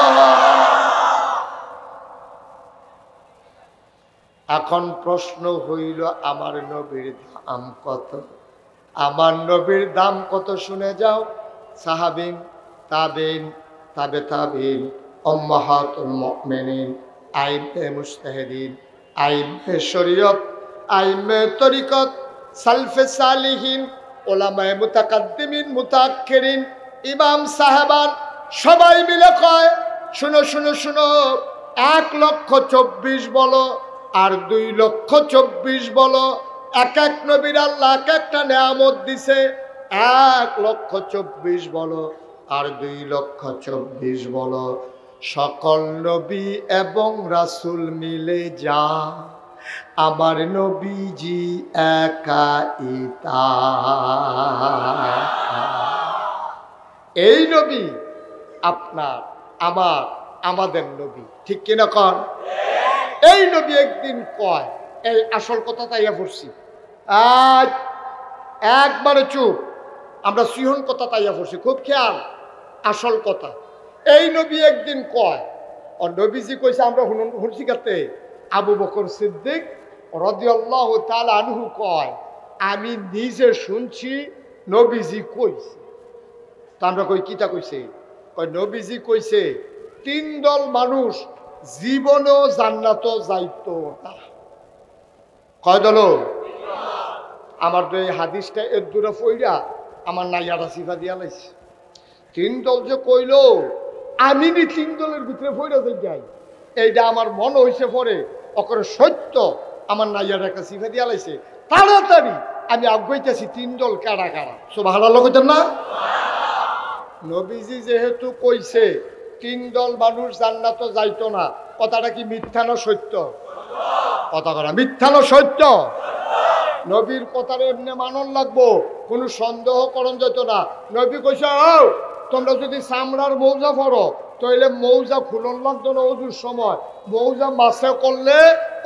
A: এখন প্রশ্ন হইল, আমার নবীর দাম কত? আমার নবীর দাম কত শুনে যাও। সাহাবিন, তাবিন, তাবে তাবিন, উম্মাহাতুল মুমিনিন, আইমে মুজতাহিদিন, আইমে শরীয়ত, আইমে তরিকত, সালফে সালিহিন, উলামায়ে মুতাকাদ্দিমিন, মুতাআক্খিরিন, ইমাম সাহেবান সবাই মিলে কয়, শুনো শুনো শুনো, 1,24,000 বলো আর 2,24,000 বলো। এক এক নবীর আল্লাহ এক একটা নেয়ামত দিছে। 1,24,000 বলো আর 2,24,000 বলো। সকল নবী এবং রাসূল মিলে যা, আমার নবীজি একাই তা। এই নবী আপনার, আমার, আমাদের নবী, ঠিক কিনা কন? এই নবী একদিন কয়, এই আসল কথা তাইয়া পড়ছি, আজ একবারে চুপ, আমরা সিহন কথা তাইয়া পড়ছি, খুব খেয়াল, আসল কথা। এই নবী একদিন কয়, আর নবীজি কইছে আমরা শুনছি কাতে, আবু বকর সিদ্দিক রাদিয়াল্লাহু তাআলা আনহু কয়, আমি নিজে শুনছি নবীজি কইছে। তা আমরা কই কিতা কইছে? কয় নবীজি কইছে 3 দল মানুষ জীবনেও জান্নাত যাইতো না। কয় দল? আমার তো এই হাদিসটা এর দূরে পইরা আমার নাইয়াটা সিফা দিয়া লাইছে। 3 দল যে কইল, আমি নি 3 দলের ভিতরে পইরা যাই, এইটা আমার মনে হইছে পরে অকরে সত্য, আমার নাইয়ার একটা সিফা দিয়া লাইছে। তাড়াতাড়ি আমি আগাইতেছি 3 দল কারা কারা। সুবহানাল্লাহ কইতেন না? নবীজি যেহেতু কইছে 3 দল মানুষ জান্নাত যাইতো না, কথাটা কি মিথ্যা না সত্য? কথা করা মিথ্যা না সত্য? নবীর কথার এমনি মানন লাগবো, কোনো সন্দেহ করণ যেত না। নবী কইছে, ও তোমরা যদি চামড়ার মৌজা পড়ো তাহলে মৌজা খুলন লাগতো না অজুর সময়, মৌজা মাছে করলে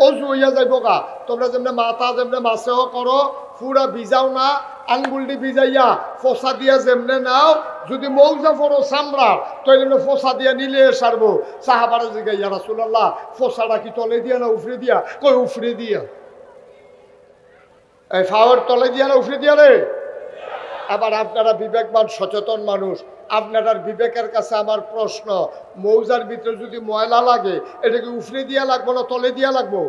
A: অজু হইয়া যাইব গা। তোমরা যেমনি মাথা যেমনি মাছেও করো, পুরা ভিজাও না, আঙ্গুলটি ভিজাইয়া ফসা দিয়া যেমনে নাও, যদি মৌজা পড়ো চামড়ার তাহলে ফসা দিয়া নিলে সারবো। সাহাবারা জিজ্ঞাসা, ইয়া রাসূলুল্লাহ, ফসাটা কি তলে দিয়া না উফরে দিয়া? কই উফরে দিয়া। এই ফাওয়ার তলে দিয়া না উফরে দিয়া রে? আবার আপনারা বিবেকবান সচেতন মানুষ, আপনার বিবেকের কাছে আমার প্রশ্ন, মৌজার ভিতরে যদি ময়লা লাগে এটাকে উফরে দিয়া লাগবো না তলে দিয়া লাগবো?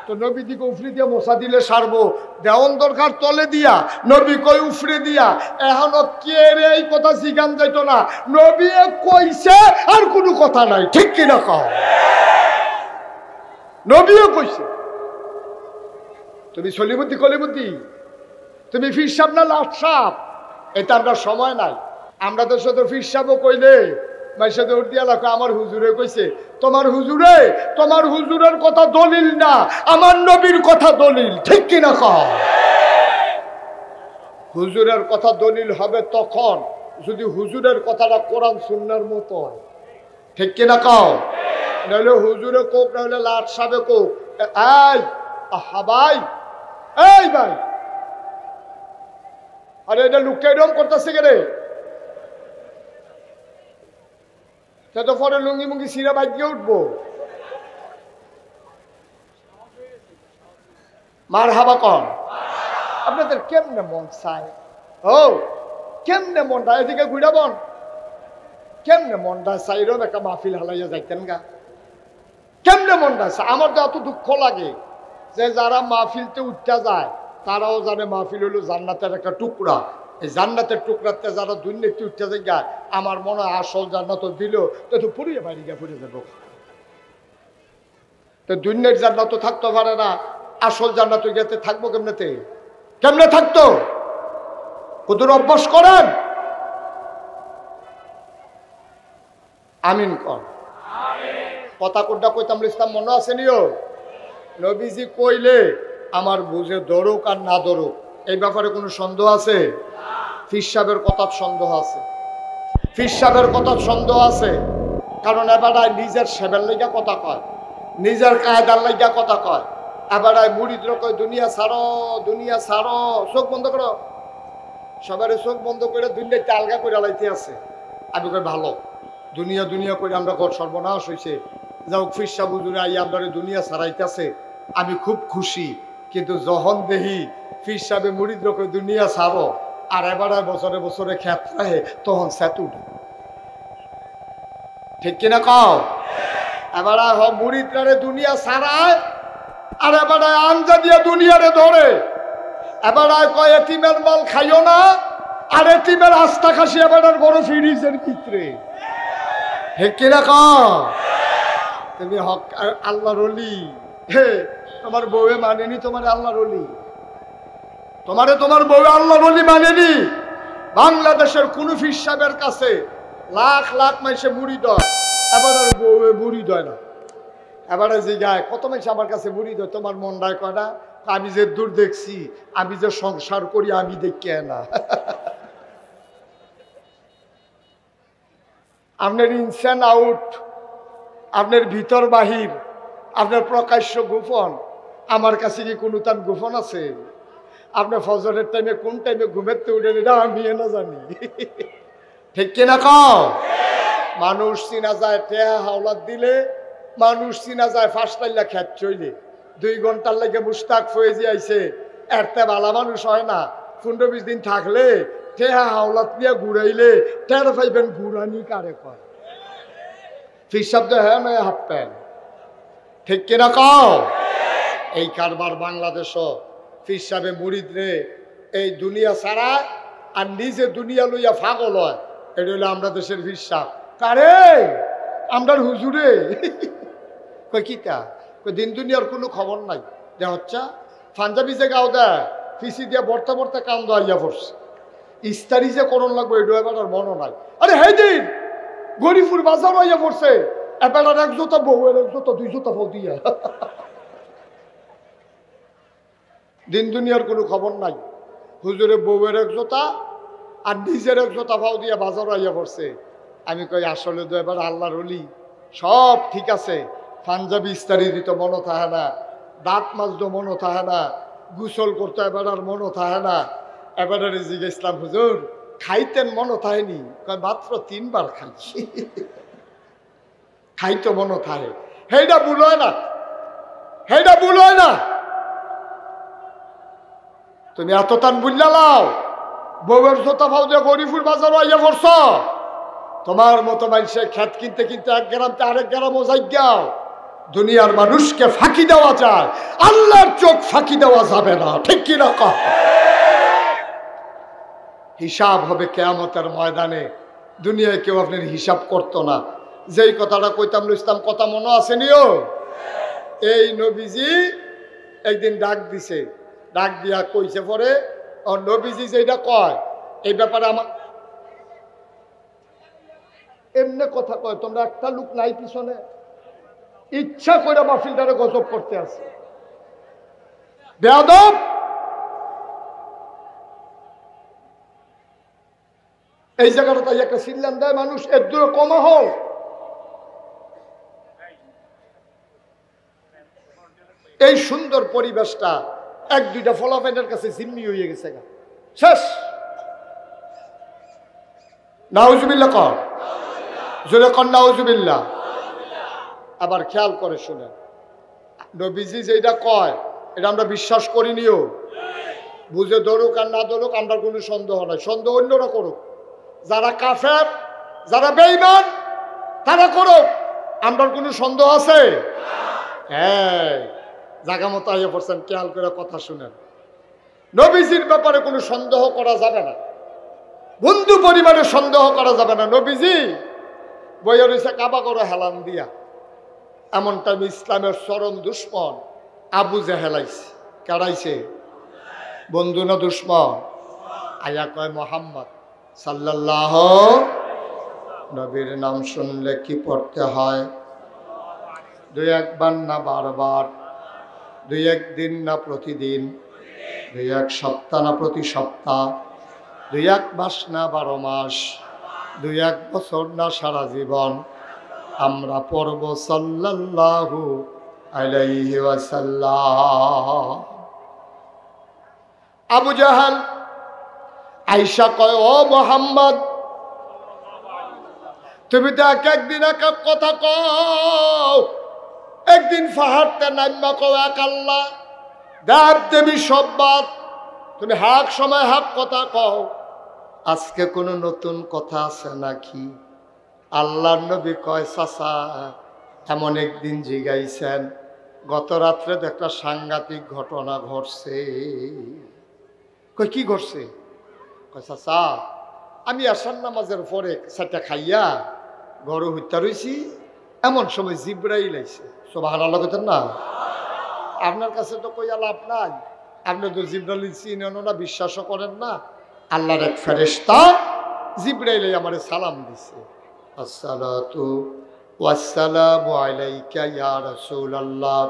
A: তো নবী দিকে উফরে দিয়া মশা দিলে সারবো, দেওয়ান দরকার তলে দিয়া, নবী কই উফরে দিয়া। এখনো কে রে এই কথা জিগান যাইতো না, নবী কইছে আর কোনো কথা নাই, ঠিক কিনা কও? নবীও কইছে। তুমি সলিমুদ্দি কলিমুদ্দি, তুমি ফির সাপ না লাট সাপ, এটা আমরা সময় নাই। আমরা তো শুধু ফির সাপও কইলে মাইর সাথে উঠ দিয়া লাগো, আমার হুজুরে কইছে। তোমার হুজুরে, তোমার হুজুরের কথা দলিল না, আমার নবীর কথা দলিল, ঠিক কিনা কও? হুজুরের কথা দলিল হবে তখন যদি হুজুরের কথাটা কোরআন সুন্নাহর মতো হয়, ঠিক কিনা কও? নইলে হুজুরে কোক, নইলে লাট সাপে কোক। এই আহা ভাই, এই ভাই, আরে এটা লুকটা এরকম করতেছে কে রে? তো পরে লুঙ্গি মুঙ্গি সিরা বাইক দিয়ে উঠবো। মার হাবা কন, আপনাদের কেমনে মন চায়? ও কেমনে মনটা এদিকে ঘুরাবন, কেমনে মনটা চাইরম একটা মাহফিল হালাইয়া যাইতেন গা, কেমনে মনটা। আমার তো এত দুঃখ লাগে যে যারা মাহফিলতে উঠতে যায় তারাও জানে মাহফিল হলো জান্নাতের একটা টুকরা। এই জান্নাতের টুকরাতে যারা দুর্নীতি উঠতে যায় গা, আমার মনে হয় আসল জান্নাত দিল তো পুড়িয়ে বাড়ি গিয়ে পুড়ে যাবো। তো দুর্নীতির জান্নাত তো থাকতে পারে না, আসল জান্নাত গেতে থাকবো কেমনেতে, কেমনে থাকতো? কুদুর অভ্যাস করেন। আমিন কর। কথা কোনটা কইতাম ইসলাম মনে আছে নিও? নবীজি কইলে আমার বুঝে ধরুক আর না ধরুক এই ব্যাপারে কোনো সন্দেহ আছে? ফির সাহেবের কথা সন্দেহ আছে, ফির সাহেবের কথা সন্দেহ আছে। কারণ এবারায় নিজের সেবের লাইগা কথা কয়, নিজের কায়দার লাইগা কথা কয়। এবারায় মুড়িদ্র কয় দুনিয়া ছাড়ো, দুনিয়া ছাড়ো, চোখ বন্ধ করো। সবারই চোখ বন্ধ করে দুনিয়াতে আলগা করে লাইতে আছে। আমি কই ভালো, দুনিয়া দুনিয়া করে আমরা ঘর সর্বনাশ হয়েছে, যাও ফিরসা বুজুরে আই আমরা দুনিয়া ছাড়াইতেছে, আমি খুব খুশি। কিন্তু যখন দেখি ফির সাহেবে মুড়িদ্র কই দুনিয়া ছাড়ো আর এবারে বছরে বছরে খেত রাহে, তখন সেতু উঠে। ঠিক কিনা কও? এবারে মুড়িদ্রারে দুনিয়া ছাড়ায় আর এবারে আঞ্জা দিয়ে দুনিয়ারে ধরে। এবারে কয় এতিমের মাল খাইও না, আর এতিমের আস্থা খাসি এবারে বড় ফ্রিজের ভিতরে। ঠিক কিনা কও? তুমি হক আল্লাহর ওলি, হে তোমার বউয়ে মানেনি তোমার আল্লাহর ওলি, তোমার বউয়ে আল্লাহর ওলি মানেনি। বাংলাদেশের কোন ফির সাহেবের কাছে লাখ লাখ মাইসে মুড়ি দেয়, এবার আর বউয়ে মুড়ি দেয় না। এবারে যে গায় কত মাইসে আমার কাছে মুড়ি দেয়, তোমার মন রায় কয় না? আমি যে দূর দেখছি, আমি যে সংসার করি আমি দেখি না। আপনার ইনসান আউট, আপনার ভিতর বাহির, আপনার প্রকাশ্য গোপন, আমার কাছে কি কোনো তার গোপন আছে? আপনার ফজরের টাইমে কোন টাইমে ঘুমেতে উঠেন এটা আমি না জানি। ঠিক কিনা কও? মানুষ চিনা যায় টেহা হাওলাত দিলে, মানুষ চিনা যায় ফাঁসটাইলা খ্যাত চইলে। 2 ঘন্টার লাগে মুস্তাক ফয়েজি আইছে, এরতে ভালো মানুষ হয় না। 15-20 দিন থাকলে টেহা হাওলাত নিয়ে ঘুরাইলে টের পাইবেন ঘুরানি কারে কয়। ফির শব্দ হ্যাঁ নয় হাত প্যান। ঠিক কিনা কও? এই কারবার বাংলাদেশও ফির সাহেবে মুরিদ রে এই দুনিয়া ছাড়া আর নিজে দুনিয়া লইয়া ফাগল হয়। এটা হলো আমরা দেশের ফির সাহেব। কারে আমরার হুজুরে কই কিতা কই দিন দুনিয়ার কোনো খবর নাই। দে হচ্ছে পাঞ্জাবি যে গাও দেয় ফিসি দিয়া বর্তা বর্তা কান্দ আইয়া পড়ছে, ইস্তারি যে করণ লাগবে এটা এবার আর মনও নাই। আরে হে দিন গরিপুর বাজার আইয়া পড়ছে, এবার আর 1 জোতা বউয়ের 1 জোতা 2 জোতা ফল দিয়া। দিন দুনিয়ার কোনো খবর নাই। হুজুরে বউয়ের 1 জোতা আর নিজের 1 জোতা ফাও দিয়া বাজার আইয়া পড়ছে। আমি কই আসলে তো এবার আল্লাহর ওলি সব ঠিক আছে, পাঞ্জাবি ইস্তারি দিত মনও থাকে না, দাঁত মাজত মনও থাকে না, গোসল করতে এবার আর মনও থাকে না। এবারে জিজ্ঞেস ইসলাম হুজুর খাইতেন মনও থাকেনি? কয় মাত্র 3 বার খাইছি। খাইতো মনও থাকে, হেইটা ভুল হয় না, হেইটা ভুল হয় না। তুমি এত টান বুঝলা লাও বউয়ের জোতা ফাও দিয়ে গরিপুর বাজারও আইয়া পড়ছ। তোমার মতো মানুষে খেত কিনতে কিনতে 1 গ্রামতে আরেক গ্রামও যাইগাও। দুনিয়ার মানুষকে ফাঁকি দেওয়া যায়, আল্লাহর চোখ ফাঁকি দেওয়া যাবে না। ঠিক কিনা কও? হিসাব হবে কিয়ামতের ময়দানে। দুনিয়ায় কেউ আপনার হিসাব করতো না। যেই কথাটা কইতাম ইসলাম কথা মনে আছে নিও? এই নবীজি একদিন ডাক দিছে, ডাক দিয়া কইছে পরে নবীজি যেটা কয় এই ব্যাপারে আমার এমনি কথা কয়। তোমরা একটা লোক নাই পিছনে ইচ্ছা করে মাহফিলটারে গজব করতে আছে। বেয়াদব এই জায়গাটা তাই একটা সিল্লান দেয় মানুষ এর দূরে কমা হোক। এই সুন্দর পরিবেশটা 1-2টা ফলাফেনের কাছে জিম্মি হয়ে গেছে, শেষ। নাউজুবিল্লাহ কর, জোরে কর নাউজুবিল্লাহ। আবার খেয়াল করে শুনে, নবীজি যেটা কয় এটা আমরা বিশ্বাস করিনিও, বুঝে ধরুক আর না ধরুক আমরা কোনো সন্দেহ নাই, সন্দেহ অন্যরা করুক, যারা কাফের যারা বেঈমান তারা করুক, আমরা কোনো সন্দেহ আছে? হ্যাঁ, জায়গা মতো আইয়া পড়ছেন, খেয়াল করে কথা শুনেন। নবীজির ব্যাপারে কোনো সন্দেহ করা যাবে না, বন্ধু পরিবারে সন্দেহ করা যাবে না। নবীজি বইয়া রয়েছে কাবা করে হেলান দিয়া, এমন টাইম ইসলামের চরম দুশ্মন আবু জেহেল আইছে। কারাইছে? বন্ধু না দুশ্মন? আয়া কয় মোহাম্মদ সাল্লাল্লাহু, নবীর নাম শুনলে কি পড়তে হয়? দুই একবার না বারবার? দুই একদিন না প্রতিদিন? দুই এক সপ্তাহ না প্রতি সপ্তাহ? দুই এক মাস না 12 মাস? দুই এক বছর না সারা জীবন? আমরা পড়ব সাল্লাল্লাহু আলাইহি ওয়াসাল্লাম। আবু জাহাল আয়েশা কয়, ও মোহাম্মদ, তুমি তো একদিন এক এক কথা কও, একদিন পাহাড়তে নাম্মা কও এক আল্লাহ, দেব দেবী সব বাদ, তুমি হাক সময় হাক কথা কও। আজকে কোনো নতুন কথা আছে নাকি? আল্লাহর নবী কয়, চাচা এমন একদিন জিগাইছেন, গত রাত্রে তো একটা সাংঘাতিক ঘটনা ঘটছে। কই কি ঘটছে? কয় চাচা, আমি আসার নামাজের পরে সেটা খাইয়া ঘরে হইতা রইছি, এমন সময় জিব্রাইল আইছে। সুবহানাল্লাহ কইতেন না? আপনার কাছে তো কইয়া লাভ নাই, আপনি তো জিব্রাইল চিনেন না, বিশ্বাসও করেন না। আল্লাহর এক ফেরেশতা জিব্রাইল আমারে সালাম দিছে, আসসালাতু ওয়াসসালামু আলাইকা ইয়া রাসূলুল্লাহ,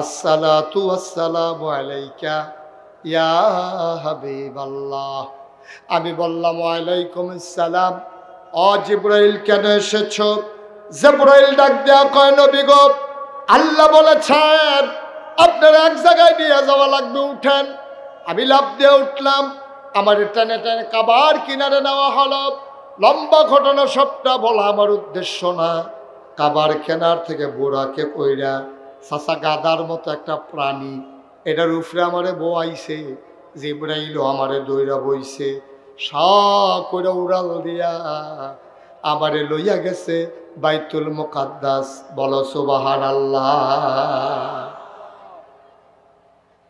A: আসসালাতু ওয়াসসালামু আলাইকা ইয়া হাবিবাল্লাহ। আমি বললাম ওয়ালাইকুম আসসালাম। ও জিব্রাইল, কেন এসেছো? জিব্রাইল ডাক দেয়া কয়, নবী গো, আল্লাহ বলেছেন আপনার এক জায়গায় নিয়ে যাওয়া লাগবে, উঠেন। আমি লাফ দিয়ে উঠলাম, আমার টেনে টেনে কাবার কিনারে নেওয়া হলো। লম্বা ঘটনা, সবটা বলা আমার উদ্দেশ্য না। কাবার কেনার থেকে বুড়াকে কইরা চাচা গাদার মতো একটা প্রাণী, এটার উপরে আমারে বইছে, জিব্রাইলও আমারে দইরা বইছে, সব করে উড়াল দিয়া আমারে লইয়া গেছে বাইতুল মুকাদ্দাস। বলো সুবহানাল্লাহ।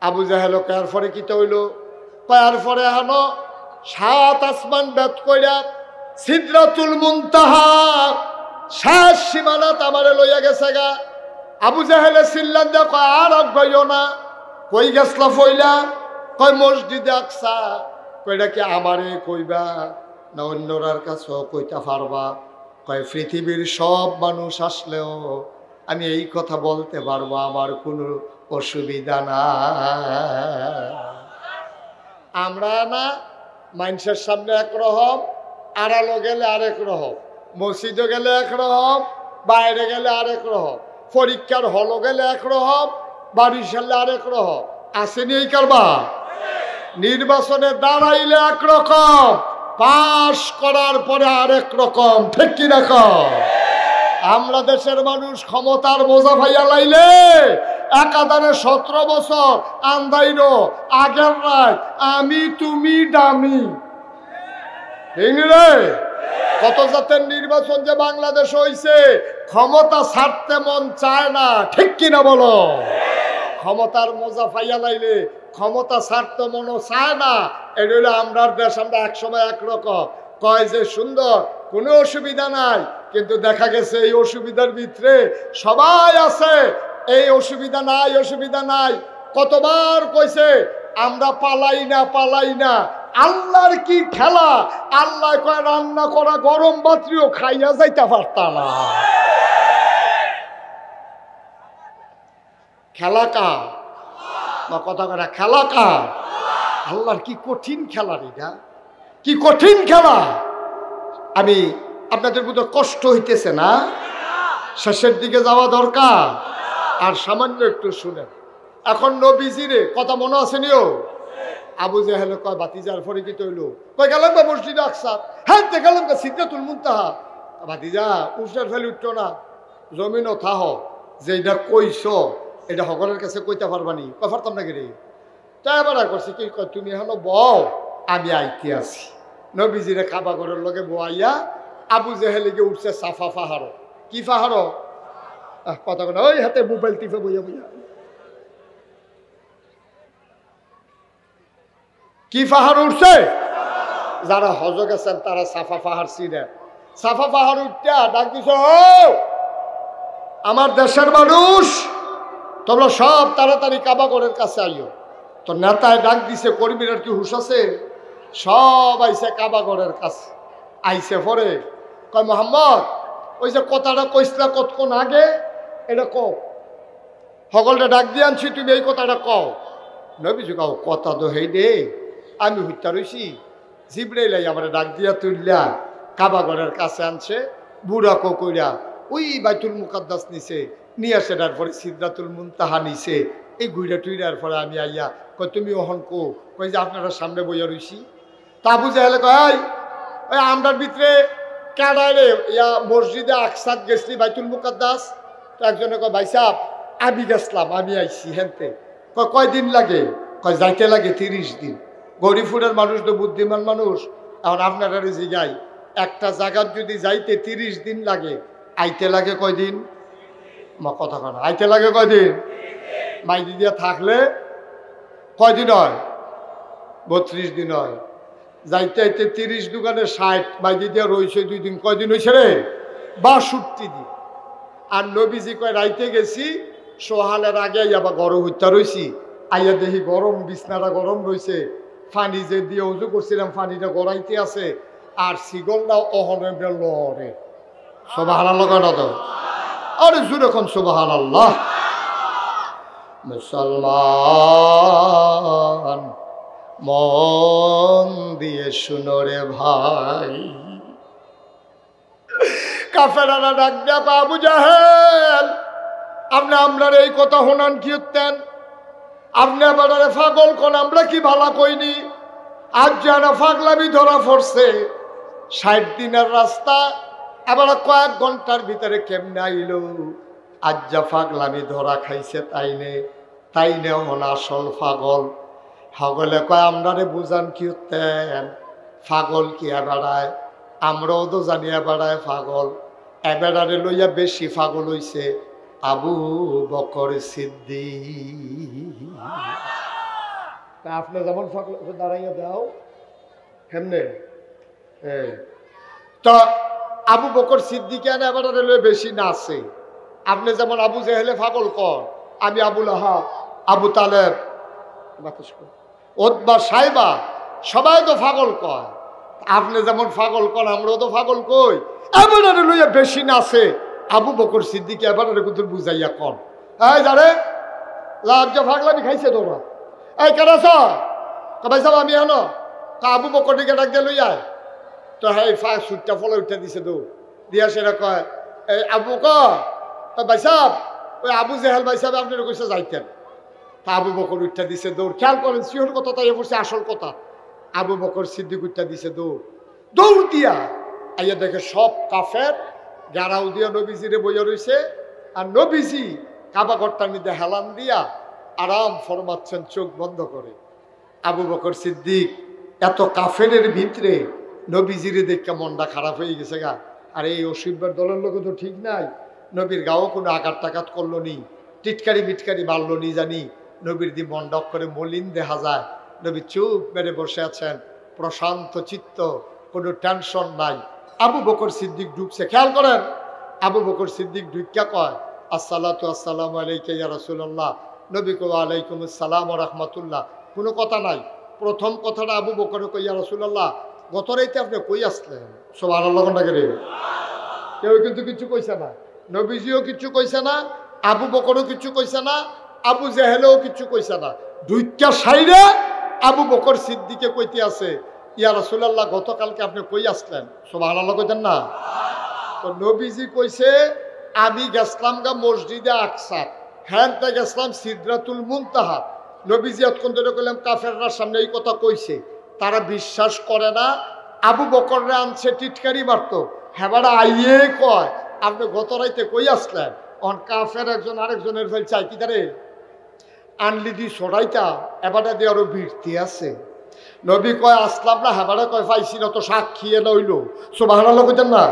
A: আবু জাহেল কার পরে কি হইল? পায়ার পরে হানো 7 আসমান বেদ কইরা সিদরাতুল মুনতাহা শেষ সীমানাত আমারে লইয়া গেছে গা। আবু জাহেলে চিল্লান দিয়া কয়, আর আগাইও না। কই গেছলা ফইলা? কয় মসজিদে আকসা। কইটা কি আমারে কইবা না অন্যরার কাছেও কইতা পারবা? কয় পৃথিবীর সব মানুষ আসলেও আমি এই কথা বলতে পারবো, আমার কোনো অসুবিধা না। আমরা না মানুষের সামনে একরকম, আড়ালো গেলে আরেক রকম, মসজিদে গেলে একরকম, বাইরে গেলে আরেক রকম, পরীক্ষার হল গেলে একরকম, বাড়ির সামনে আরেক রকম। আসেনি এই কারবা? নির্বাচনে দাঁড়াইলে একরকম, পাশ করার পরে আরেক রকম, ঠিক কি রকম? আমরা দেশের মানুষ ক্ষমতার বোঝা ভাইয়া লাইলে একাধারে 17 বছর আন্দাইল আগের রাত আমি তুমি দামি রে। কত জাতের নির্বাচন যে বাংলাদেশ হইছে, ক্ষমতা ছাড়তে মন চায় না, ঠিক কিনা বলো? ক্ষমতার মজা পাইয়া লাইলে ক্ষমতা ছাড়তে মনও চায় না। এটা হইলো আমরার দেশ, আমরা একসময় একরকম কয় যে সুন্দর, কোনো অসুবিধা নাই, কিন্তু দেখা গেছে এই অসুবিধার ভিতরে সবাই আছে। এই অসুবিধা নাই, অসুবিধা নাই, কতবার কইছে আমরা পালাই না, পালাই না। আল্লাহর কি খেলা! আল্লাহ কয় রান্না করা গরম ভাতও খাইয়া যাইতে পারতাম না। খেলা কার? বা কথা করা খেলা কার? আল্লাহর কি কঠিন খেলা এটা, কি কঠিন খেলা! আমি আপনাদের মধ্যে কষ্ট হইতেছে না? শেষের দিকে যাওয়া দরকার, আর সামান্য একটু শুনেন। এখন নবীজিরে কথা মনে আসেনিও? আবু জাহেল কয় ভাতিজার পরে কি তৈল? কয় গেলাম বা মসজিদে আকসা। হ্যাঁ গেলাম কা সিদরাতুল মুনতাহা। ভাতিজা উষ্টার ফেলে উঠতো না, জমিনও থাহ, যে এটা কইস এটা সকলের কাছে কইতে পারবানি। কয় পারতাম না রে। তাই এবার করছে কি কয় তুমি হলো বও আমি আইতে আছি। নবীজিরে কাবা ঘরের লগে বোয়াইয়া আবু জেহেলে গিয়ে উঠছে সাফা পাহাড়। কি পাহাড়? কথা কথা ওই হাতে মোবাইল টিপে বইয়া বইয়া। কি পাহাড় উঠছে? যারা হজ গেছেন তারা সাফা পাহাড় চিনে। সাফা পাহাড় উঠতে ডাক দিছ, আমার দেশের মানুষ তোমরা সব তাড়াতাড়ি কাবা ঘরের কাছে আইও। তো নেতায় ডাক দিছে, কর্মীরা কি হুশ আছে? সব আইসে কাবা ঘরের কাছে। আইসে পরে কয় মোহাম্মদ ওই যে কথাটা কইসলা কতক্ষণ আগে এটা কও, সকলটা ডাক দিয়ে আনছি, তুমি এই কথাটা কও। নবীজি কাও কথা তো হেই দে, আমি হত্যা রইছি। জিব্রাইল আমার ডাক দিয়া তুললা কাবা ঘরের কাছে আনছে, বুড়া কইরা ওই বাইতুল মুকাদ্দাস নিছে, নিয়ে আসে তারপরে সিদরাতুল মুনতাহা নিছে। এই ঘুরে টুইরার পরে আমি আইয়া কই তুমি ওহন কো, কই যে আপনারা সামনে বইয়া রইছি। তা আবু জাহেলে কয় ওই আমরার ভিতরে কাড়ায় রে ইয়া মসজিদে আকসাদ গেছলি বাইতুল মুকাদ্দাস। তো একজনে কয় ভাই সাহেব আমি গেছলাম, আমি আইছি হেনতে। কয় দিন লাগে? কয় যাইতে লাগে 30 দিন। গরিবপুরের মানুষ তো বুদ্ধিমান মানুষ, এখন আপনারা জিগাই একটা জায়গার যদি যাইতে 30 দিন লাগে, আইতে লাগে কয়দিন? কথা কথা আইতে লাগে কয়দিন? মাইদি দিয়া থাকলে কয়দিন হয়? 32 দিন হয়। যাইতে আইতে 30 দোকানে 60, মাইদি দিয়া রয়েছে 2 দিন। কয়দিন হয়েছে রে? 62 দিন। আর নবীজি কয় রাইতে গেছি সোহালের আগে আবার গরম হইতা রয়েছি, আইয়া দেখি গরম, বিছনাটা গরম রয়েছে, পানি যে দিয়ে উজু করছিলাম পানিটা গড়াইতে আছে, আর সিগলটাও অহনে লড়ে। সুবহানাল্লাহ কয় না তো? আরে জুড়ে কোন সুবহানাল্লাহ। মুসলমান মন দিয়ে শুনো রে ভাই, কাফেরারা ডাক দেয়া আবু জাহেল আপনি আমরার এই কথা শোনান কি হতেন? আপনি আবার পাগল কোন, আমরা কি ভালা কইনি? আজ যারা পাগলামি ধরা পড়ছে, 60 দিনের রাস্তা আবার কয়েক ঘন্টার ভিতরে কেমনে আইল? আজ যা পাগলামি ধরা খাইছে তাই নে হন আসল পাগল। হগলে কয় আমরারে বুঝান কি হতেন? পাগল কি বেড়ায়? আমরাও তো জানিয়া বেড়ায় পাগল। এবেড়ারে লইয়া বেশি পাগল হইছে আবু বকর সিদ্দিক। আপনি যেমন দাঁড়াইয়া দাও কেমনে? তো আবু বকর সিদ্দিকে এবারে লইয়া বেশি না আছে। আপনি যেমন আবু জেহেলে পাগল কর, আমি আবু লাহাব, আবু তালেব, ওতবা, সাইবা সবাই তো পাগল কয়। আপনি যেমন পাগল কন আমরাও তো পাগল কই। এবারে লইয়া বেশি না আছে আবু বকর সিদ্দিক। এবারে কিন্তু বুঝাইয়া কন, এই জানে লাজ্জা পাগলামি খাইছে তোরা। এই কেন ভাই সাহেব আমি হলো আবু বকর দিকে ডাক দিয়ে লইয়া। তো হ্যাঁ সুটটা ফলে উঠে দিছে তো দিয়া সেটা কয় এই আবু ভাই সাহেব ওই আবু জেহেল ভাই সাহেব আপনার কইসে যাইতেন। তা আবু বকর উঠা দিছে দৌড়। খেয়াল করেন সিওর কথা তাই পড়ছে আসল কথা। আবু বকর সিদ্দিক উঠা দিছে দৌড় দিয়া আইয়া দেখে সব কাফের গারাও দিয়া নবীজিরে বইয়া রয়েছে। আর নবীজি কাবা ঘরটার মধ্যে হেলান দিয়া আরাম ফরমাচ্ছেন চোখ বন্ধ করে। আবু বকর সিদ্দিক এত কাফেরের ভিতরে নবীজিরে দেখে মনটা খারাপ হয়ে গেছে গা। আর এই অসিব্বার দলের লোক তো ঠিক নাই, নবীর গাও কোনো আঘাত টাঘাত করলো নি, টিটকারি মিটকারি মারলো নি জানি। নবীর দি মন ডক করে মলিন দেখা যায়। নবী চুপ মেরে বসে আছেন, প্রশান্ত চিত্ত, কোনো টেনশন নাই। আবু বকর সিদ্দিক ঢুকছে। খেয়াল করেন আবু বকর সিদ্দিক ঢুকিয়া কয় আসসালাতু আসসালামু আলাইকা ইয়া রাসূলুল্লাহ। নবী কয় ওয়ালাইকুম আসসালাম ওয়া রাহমাতুল্লাহ। কোনো কথা নাই। প্রথম কথাটা আবু বকর কয় ইয়া রাসূলুল্লাহ গত রাইতে আপনি কই আসলেন? সুবহানাল্লাহ কোনটাকে রে? কেউ কিন্তু কিছু কইছে না, নবীজিও কিছু কইছে না, আবু বকরও কিছু কইছে না, আবু জেহেলও কিছু কইছে না। দুইটা সাইরে আবু বকর সিদ্দিকে কইতে আছে ইয়া রাসূলুল্লাহ গতকালকে আপনি কই আসলেন? সুবহানাল্লাহ কইতেন না? তো নবীজি কইছে আমি গেছলাম গা মসজিদে আকসা, হ্যাঁ তা গেছলাম সিদরাতুল মুনতাহা। নবীজি এতক্ষণ ধরে কইলাম কাফেররা সামনে এই কথা কইছে, তারা বিশ্বাস করে না। আবু বকররে আনছে টিটকারি মারতো, হেবারা আইয়ে কয় আপনি গত রাইতে কই আসলেন? অন কাফের একজন আরেকজনের ফেল চাই কি তারে আনলি দি ছড়াইতা এবারে দিয়ে আরো বৃত্তি আছে। নবী কয় আসলাম না, হেবারে কয় পাইছি না, তো সাক্ষী লইল। সুবহানাল্লাহ কইতেন না?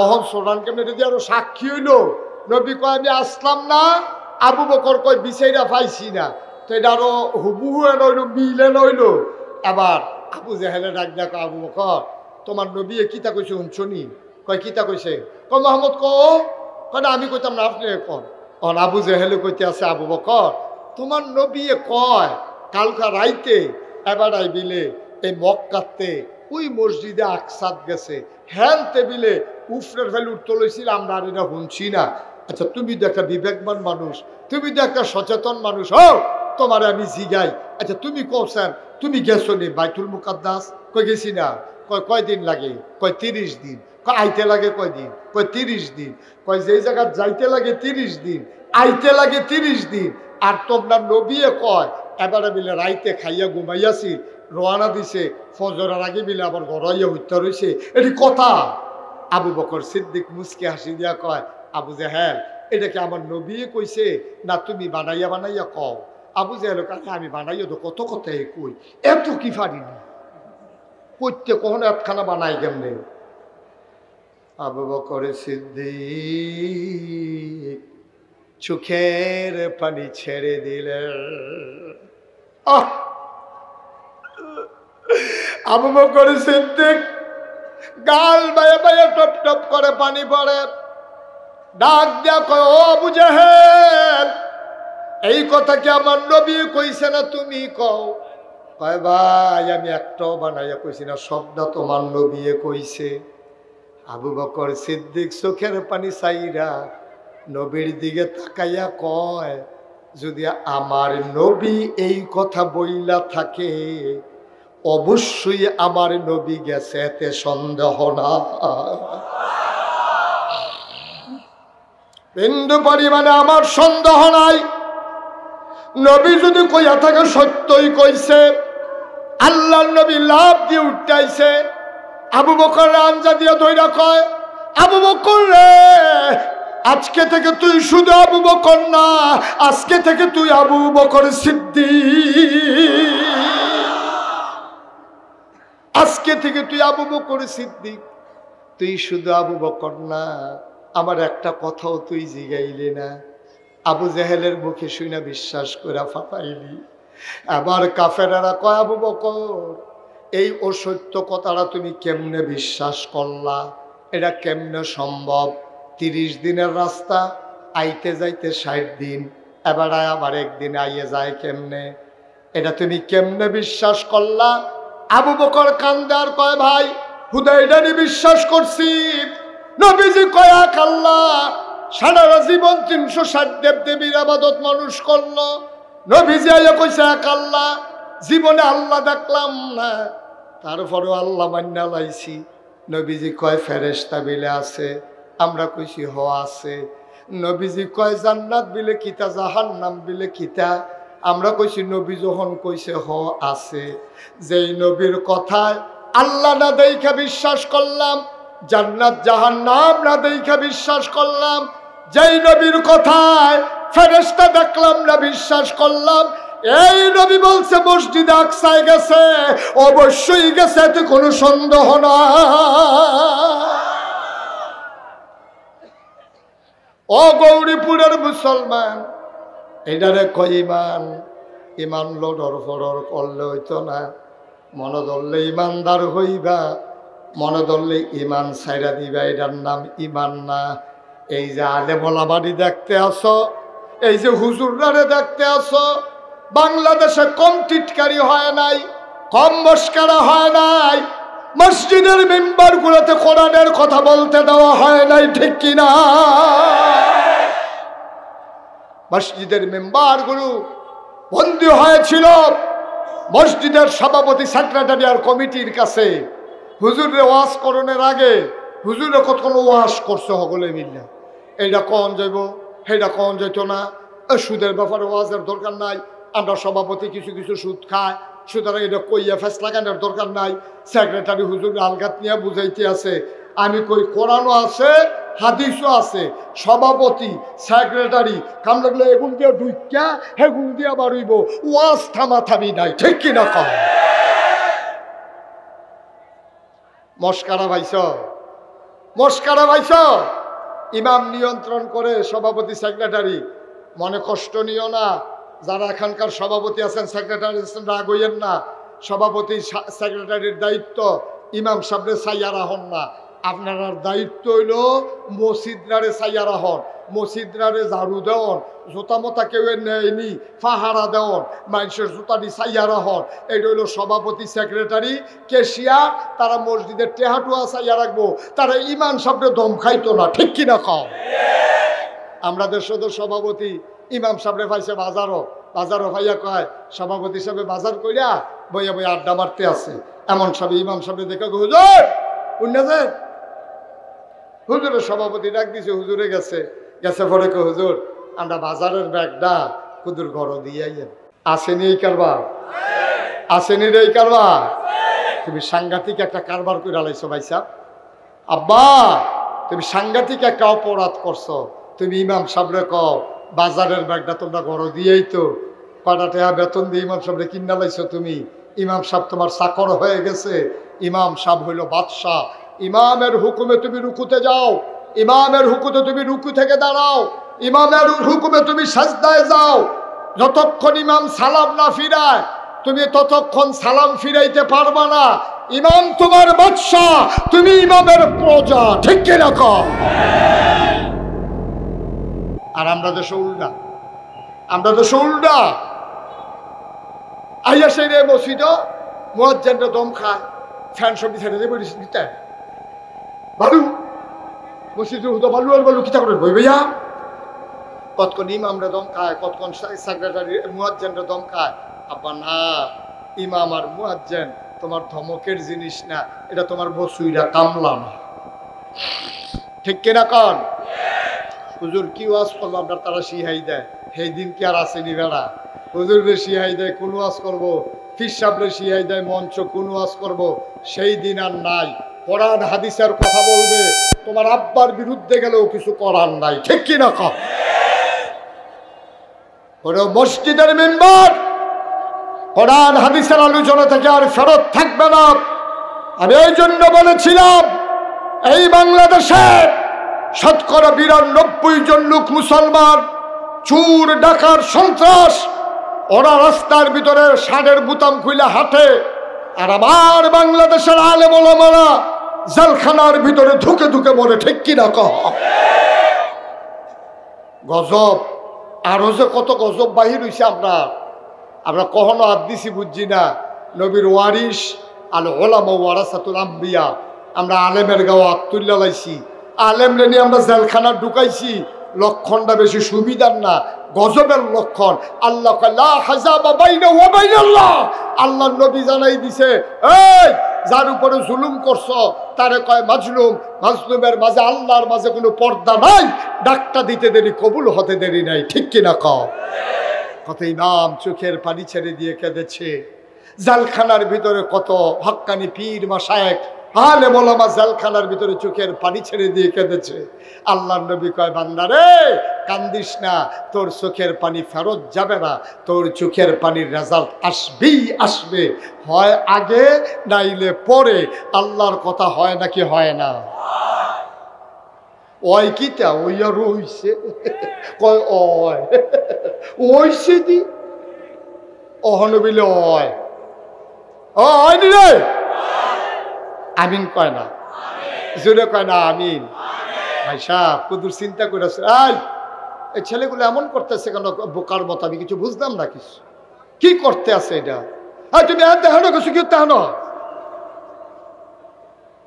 A: ওহন সোরান কেমনে দিয়ে আরো সাক্ষী হইল। নবী কয় আমি আসলাম না, আবু বকর কয় বিচাইরা পাইছি না, তো এটা আরো হুবহু নইল, মিলে নইল। এবার আবু জেহেলে ডাক ডাক, আবু বকর তোমার নবী কিতা কইছে শুনছনি? কয় কিতা কইছে? কয় মোহাম্মদ কয় না আমি কইতাম না, আপনি কন। আবু জেহেলে কইতে আছে, আবু বকর তোমার নবী কয় কালকা রাইতে এবার বিলে এই মক্কাতে ওই মসজিদে আকসাদ গেছে, হ্যান টেবিলে উফরের ফেলে উঠতে লইছিল, আমরা আর এটা শুনছি না। আচ্ছা তুমি তো একটা বিবেকবান মানুষ, তুমি তো একটা সচেতন মানুষ, তোমার আমি জিগাই, আচ্ছা তুমি কওছেন তুমি গেছো নি বাইতুল মুকাদ্দাস? কই গেছি না। কয়দিন লাগে? কয় 30 দিন। আইতে লাগে কয়দিন? কয় 30 দিন। কয় যেই জায়গা যাইতে লাগে 30 দিন, আইতে লাগে 30 দিন। আর তোমরা নবীয়ে কয় এবারে মিলে রাইতে খাইয়া ঘুমাইয়াছি, রওনা দিছে, ফজরের আগে মিলে আবার ঘরাইয়া হত্যা রয়েছে, এটি কথা? আবু বকর সিদ্দিক মুসকে হাসি দিয়া কয়, আবু জেহেল এটা কি আমার নবী কইছে না তুমি বানাইয়া বানাইয়া কও? আবু জেহেল কাছে আমি বানাইয়া তো কত কথাই কই, এত কি পারিনি করতে, কখনো একখানা বানাই কেমনে? আবু বকর সিদ্দিক চোখের পানি ছেড়ে দিলেন। আবু বকর সিদ্দিক গাল বায়ে বায়ে টপ টপ করে পানি পড়ে, ডাক দিয়া কয়, ও আবু জেহেল এই কথা কি আমার নবী কইছে না তুমি কও? কয় ভাই আমি একটাও বানাইয়া কইছি না, সবটা তোমার নবী কইছে। আবু বকর সিদ্দিক চোখের পানি চাইরা নবীর দিকে তাকাইয়া কয়, যদি আমার নবী এই কথা বইলা থাকে অবশ্যই আমার নবী গেছে, এতে সন্দেহ না। বিন্দু পরিমাণে আমার সন্দেহ নাই, নবী যদি কইয়া থাকে সত্যই কইছে। আল্লাহর নবী লাভ দিয়ে উঠাইছে, আবু বকর আঞ্জা দিয়ে ধইরা কয়, আবু বকর রে আজকে থেকে তুই শুধু আবু বকর না, আজকে থেকে তুই আবু বকর সিদ্দিক। আজকে থেকে তুই আবু বকর সিদ্দিক, তুই শুধু আবু বকর না, আমার একটা কথাও তুই জিগাইলি না। আবু জেহেলের মুখে শুনে বিশ্বাস করে ফাটাইলি। আবার কাফেরেরা কয়, আবু বকর এই অসত্য কথাটা তুমি কেমনে বিশ্বাস করলা? এটা কেমনে সম্ভব? 30 দিনের রাস্তা, আইতে যাইতে 60 দিন, এবার আবার একদিন আইয়ে যায় কেমনে? এটা তুমি কেমনে বিশ্বাস করলা? আবু বকর কান্দে আর কয়, ভাই হুদাইডানি বিশ্বাস করছি, নবীজি কয় এক আল্লাহ, সারা জীবন 360 দেব দেবীর আবাদত মানুষ করলো, নবীজি আইয়া কইছে এক আল্লাহ, জীবনে আল্লাহ দেখলাম না, তারপরেও আল্লাহ মান্না লাইছি। নবীজি কয় ফেরেশতা বিলে আছে, আমরা কইছি হ আছে। নবীজি কয় জান্নাত বিলে কিতা, জাহান্নাম বিলে কিতা, আমরা কইছি নবী যখন কইছে হ আছে। যেই নবীর কথায় আল্লাহ না দেখা বিশ্বাস করলাম, জান্নাত জাহান্নাম না দেখা বিশ্বাস করলাম, যেই নবীর কথায় ফেরেশতা দেখলাম না বিশ্বাস করলাম, এই নবী বলছে মসজিদে আকসায় গেছে, অবশ্যই গেছে, এতে কোনো সন্দেহ না। ও গৌরীপুরের মুসলমান, এটারে কয় ইমান। ইমান লড়র ফড়র করলে হইতো না, মনে ধরলে ইমানদার হইবা, মনে ধরলে ইমান ছাইরা দিবা, এটার নাম ইমান না। এই যে আলেমোলামারি দেখতে আসো, এই যে হুজুররারে দেখতে আসো, বাংলাদেশে কম টিটকারি হয় নাই, কম মস্কারা হয় নাই, মসজিদের মেম্বার গুলোতে কোরআনের কথা বলতে দেওয়া হয় নাই, ঠিক কিনা? মসজিদের মেম্বার গুলো বন্দী হয়েছিল মসজিদের সভাপতি, সেক্রেটারি আর কমিটির কাছে। হুজুরে ওয়াজ করণের আগে হুজুরে কতগুলো ওয়াজ করছে সকলে মিললে, এইটা কন যাইব, সেইটা কন যাইতো না, সুদের ব্যাপারে ওয়াজের দরকার নাই, আমরা সভাপতি কিছু কিছু সুদ খায়, সুতরাং এটা কইয়া ফেস লাগানোর দরকার নাই। সেক্রেটারি হুজুর আলগাত নিয়ে বুঝাইতে আছে, আমি কই কোরআনও আছে, হাদিসও আছে। সভাপতি সেক্রেটারি কাম লাগলে এগুন দিয়ে ঢুকিয়া হেগুন দিয়া বাড়ইব, ওয়াজ থামাথামি নাই, ঠিক কিনা কম? মস্কারা ভাইছ, মস্কারা ভাইছ। ইমাম নিয়ন্ত্রণ করে সভাপতি সেক্রেটারি, মনে কষ্ট নিও না। যারা এখানকার সভাপতি আছেন সেক্রেটারি আছেন, রাগ হইয়েন না। সভাপতি সেক্রেটারির দায়িত্ব ইমাম সাহেবরে সাইয়ারা হন না, আপনার দায়িত্ব হইল মসজিদরারে সাইয়ারা হন, মসজিদরারে ঝাড়ু দেওয়ন, জুতা মতা কেউ নেয়নি ফাহারা দেওয়ন, মানুষের জুতাটি সাইয়ারা হন। এইটা হইল সভাপতি সেক্রেটারি কেশিয়ার। তারা মসজিদের টেহাটুয়া সাইয়া রাখবো, তারা ইমাম সাহেবরে দম খাইতো না, ঠিক কিনা কম? আমরা দেশের সভাপতি ইমাম সাহেবরে পাইছে বাজারও ভাইয়া কয় সভাপতি সাহেব বাজার কইরা বইয়া বইয়া আড্ডা মারতে আছে। এমন সব ইমাম সাহেব দেখে হুজুর উন্নতে হুজুরের সভাপতি ডাক দিছে, হুজুরে গেছে পরে কে হুজুর আমরা বাজারের ব্যাগটা হুজুর ঘর দিয়ে আইয়েন। আসেনি এই কারবার, আসেনি রে এই কারবার। তুমি সাংঘাতিক একটা কারবার করে আলাইছো ভাই সাহেব। আব্বা তুমি সাংঘাতিক একটা অপরাধ করছো। তুমি ইমাম সাহেবরে কও বাজারের ব্যাগটা তোমরা ঘর দিয়েই তো কটা টাকা বেতন দিয়ে ইমাম সাহেবরে কিনা লাইছো তুমি। ইমাম সাহেব তোমার চাকর হয়ে গেছে, ইমাম সাহেব হইল বাদশাহ। ইমামের হুকুমে তুমি রুকুতে যাও, ইমামের হুকুমে তুমি রুকু থেকে দাঁড়াও, ইমামের হুকুমে তুমি সাজদায় যাও। যতক্ষণ ইমাম সালাম না ফিরায় তুমি ততক্ষণ সালাম ফিরাইতে পারবা না। ইমাম তোমার বাদশাহ, তুমি ইমামের প্রজা, ঠিক কিরকম? আর আমরা দেশে উল্টা, আমরা দেশে উল্টা। আইয়া সেই রে মসজিদ মুয়াজ্জিনরা দম খায়, ফ্যান সব ছেড়ে দিয়ে বলিস দিতে বালু মসজিদের হুদা বালু আর বালু কিতা করে বই ভাইয়া। কতক্ষণ ইমামরা দম খায়, কতক্ষণ সেক্রেটারি মুয়াজ্জিনরা দম খায়। আব্বা না, ইমাম আর মুয়াজ্জিন তোমার ধমকের জিনিস না, এটা তোমার বসুইরা কামলা না, ঠিক কিনা কন? হুজুর কি ওয়াজ করবো আপনার তারা শিহাই দেয়, সেই দিন কি আর আসেনি বেড়া? হুজুরে শিহাই দেয় কোন ওয়াজ করবো, ফির সাহেবরে শিহাই দেয় মঞ্চ কোন ওয়াজ করবো, সেই দিন আর নাই। কোরআন হাদিসের কথা বলবে, তোমার আব্বার বিরুদ্ধে গেলেও কিছু করার নাই, ঠিক কিনা কম? কোন মসজিদের মেম্বার কোরআন হাদিসের আলোচনা থেকে আর ফেরত থাকবে না। আমি এই জন্য বলেছিলাম এই বাংলাদেশে ৯৯ জন লোক মুসলমান, চুর ডাকার সন্ত্রাস, ওরা রাস্তার ভিতরে ষাঁড়ের বুতাম খুলে হাঁটে, আর আমার বাংলাদেশের আলেম ওলামারা জেলখানার ভিতরে ধুকে ধুকে মরে, ঠিক কিনা কহ? গজব, আরো যে কত গজব বাহির হইছে আমরা কখনো হাত দিছি বুঝছি না। নবীর ওয়ারিস আল ওলামা ওয়ারাসাতুল আম্বিয়া, আমরা আলেমের গাও হাত তুল্লা লাইছি, আলেম রেনি আমরা জেলখানা ঢুকাইছি। লক্ষণটা বেশি সুবিধার না, গজবের লক্ষণ। আল্লাহ লা হাজাবা বাইনা ওয়া বাইনাল্লাহ, আল্লাহর নবী জানাই দিছে এই যার উপরে জুলুম করছো তারে কয় মাজলুম, মাজলুমের মাঝে আল্লাহর মাঝে কোনো পর্দা নাই, ডাকটা দিতে দেরি কবুল হতে দেরি নাই, ঠিক কিনা কও? কত ইমাম চোখের পানি ছেড়ে দিয়ে কেঁদেছে। জেলখানার ভিতরে কত হক্কানি পীর মাশায়েখ আলেম ওলামা জেলখানার ভিতরে চোখের পানি ছেড়ে দিয়ে কেঁদেছে। আল্লাহর নবী কয় বান্দারে কান্দিস না, তোর চোখের পানি ফেরত যাবে না, তোর চোখের পানির রেজাল্ট আসবেই আসবে, হয় আগে নাইলে পরে। আল্লাহর কথা হয় নাকি হয় না? ওই কিতা ওই আর হইছে কয় ওই ওইছে দি অহনবিলে ওই হয়নি রে, আমিন কয় না, জোরে কয় না আমিন। ভাই সাহেব কুদুর চিন্তা করেছে, এই ছেলেগুলো এমন করতেছে কেন বোকার মতো? আমি কিছু বুঝলাম না, কিছু কি করতে আছে এটা? তুমি দেখানো কিছু কি তেহানো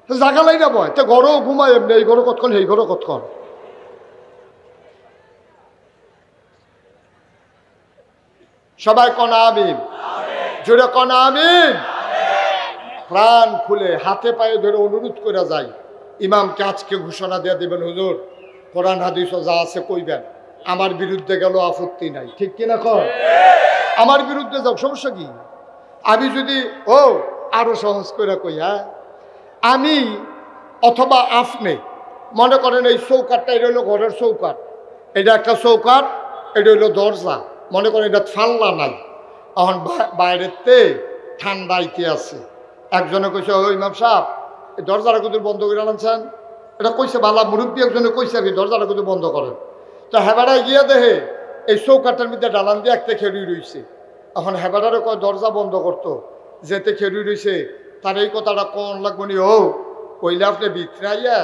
A: জাগালাই না বয়, তো ঘরও ঘুমায় এমনি, এই ঘরও কতক্ষণ এই ঘরও কতক্ষণ। সবাই কনা আমিন, জোরে কনা আমিন। প্রাণ খুলে হাতে পায়ে ধরে অনুরোধ করে যাই, ইমামকে আজকে ঘোষণা দিয়ে দেবেন, হুজুর কোরআন হাদিস যা আছে কইবেন, আমার বিরুদ্ধে গেল আপত্তি নাই, ঠিক কিনা কর? আমার বিরুদ্ধে যাও, সমস্যা কি? আমি যদি আরো সহজ করে কই, হ্যাঁ আমি অথবা আপনি মনে করেন এই চৌকাটটা এটা হলো ঘরের চৌকাট, এটা একটা চৌকাট, এটা হইলো দরজা। মনে করেন এটা ফাল্লা নাই, এখন বাইরের তে ঠান্ডাইতে আছে। একজনে কইছে, ও ইমাম সাহেব এই দরজাটা কিন্তু বন্ধ করে আনছেন। এটা কইছে বালা মুরব্বী একজনে কইছে আর কি, দরজাটা কিন্তু বন্ধ করেন। তো হেবাড়ায় গিয়ে দেখে এই চৌকাটের মধ্যে ডালান দিয়ে একটা খেড়ি রইছে। এখন হেবাড়ারে কয় দরজা বন্ধ করতো, যেতে খেড়ি রইছে তার এই কথাটা কোন লাগবো নি, ও কইলে আপনি ভিতরে আইয়া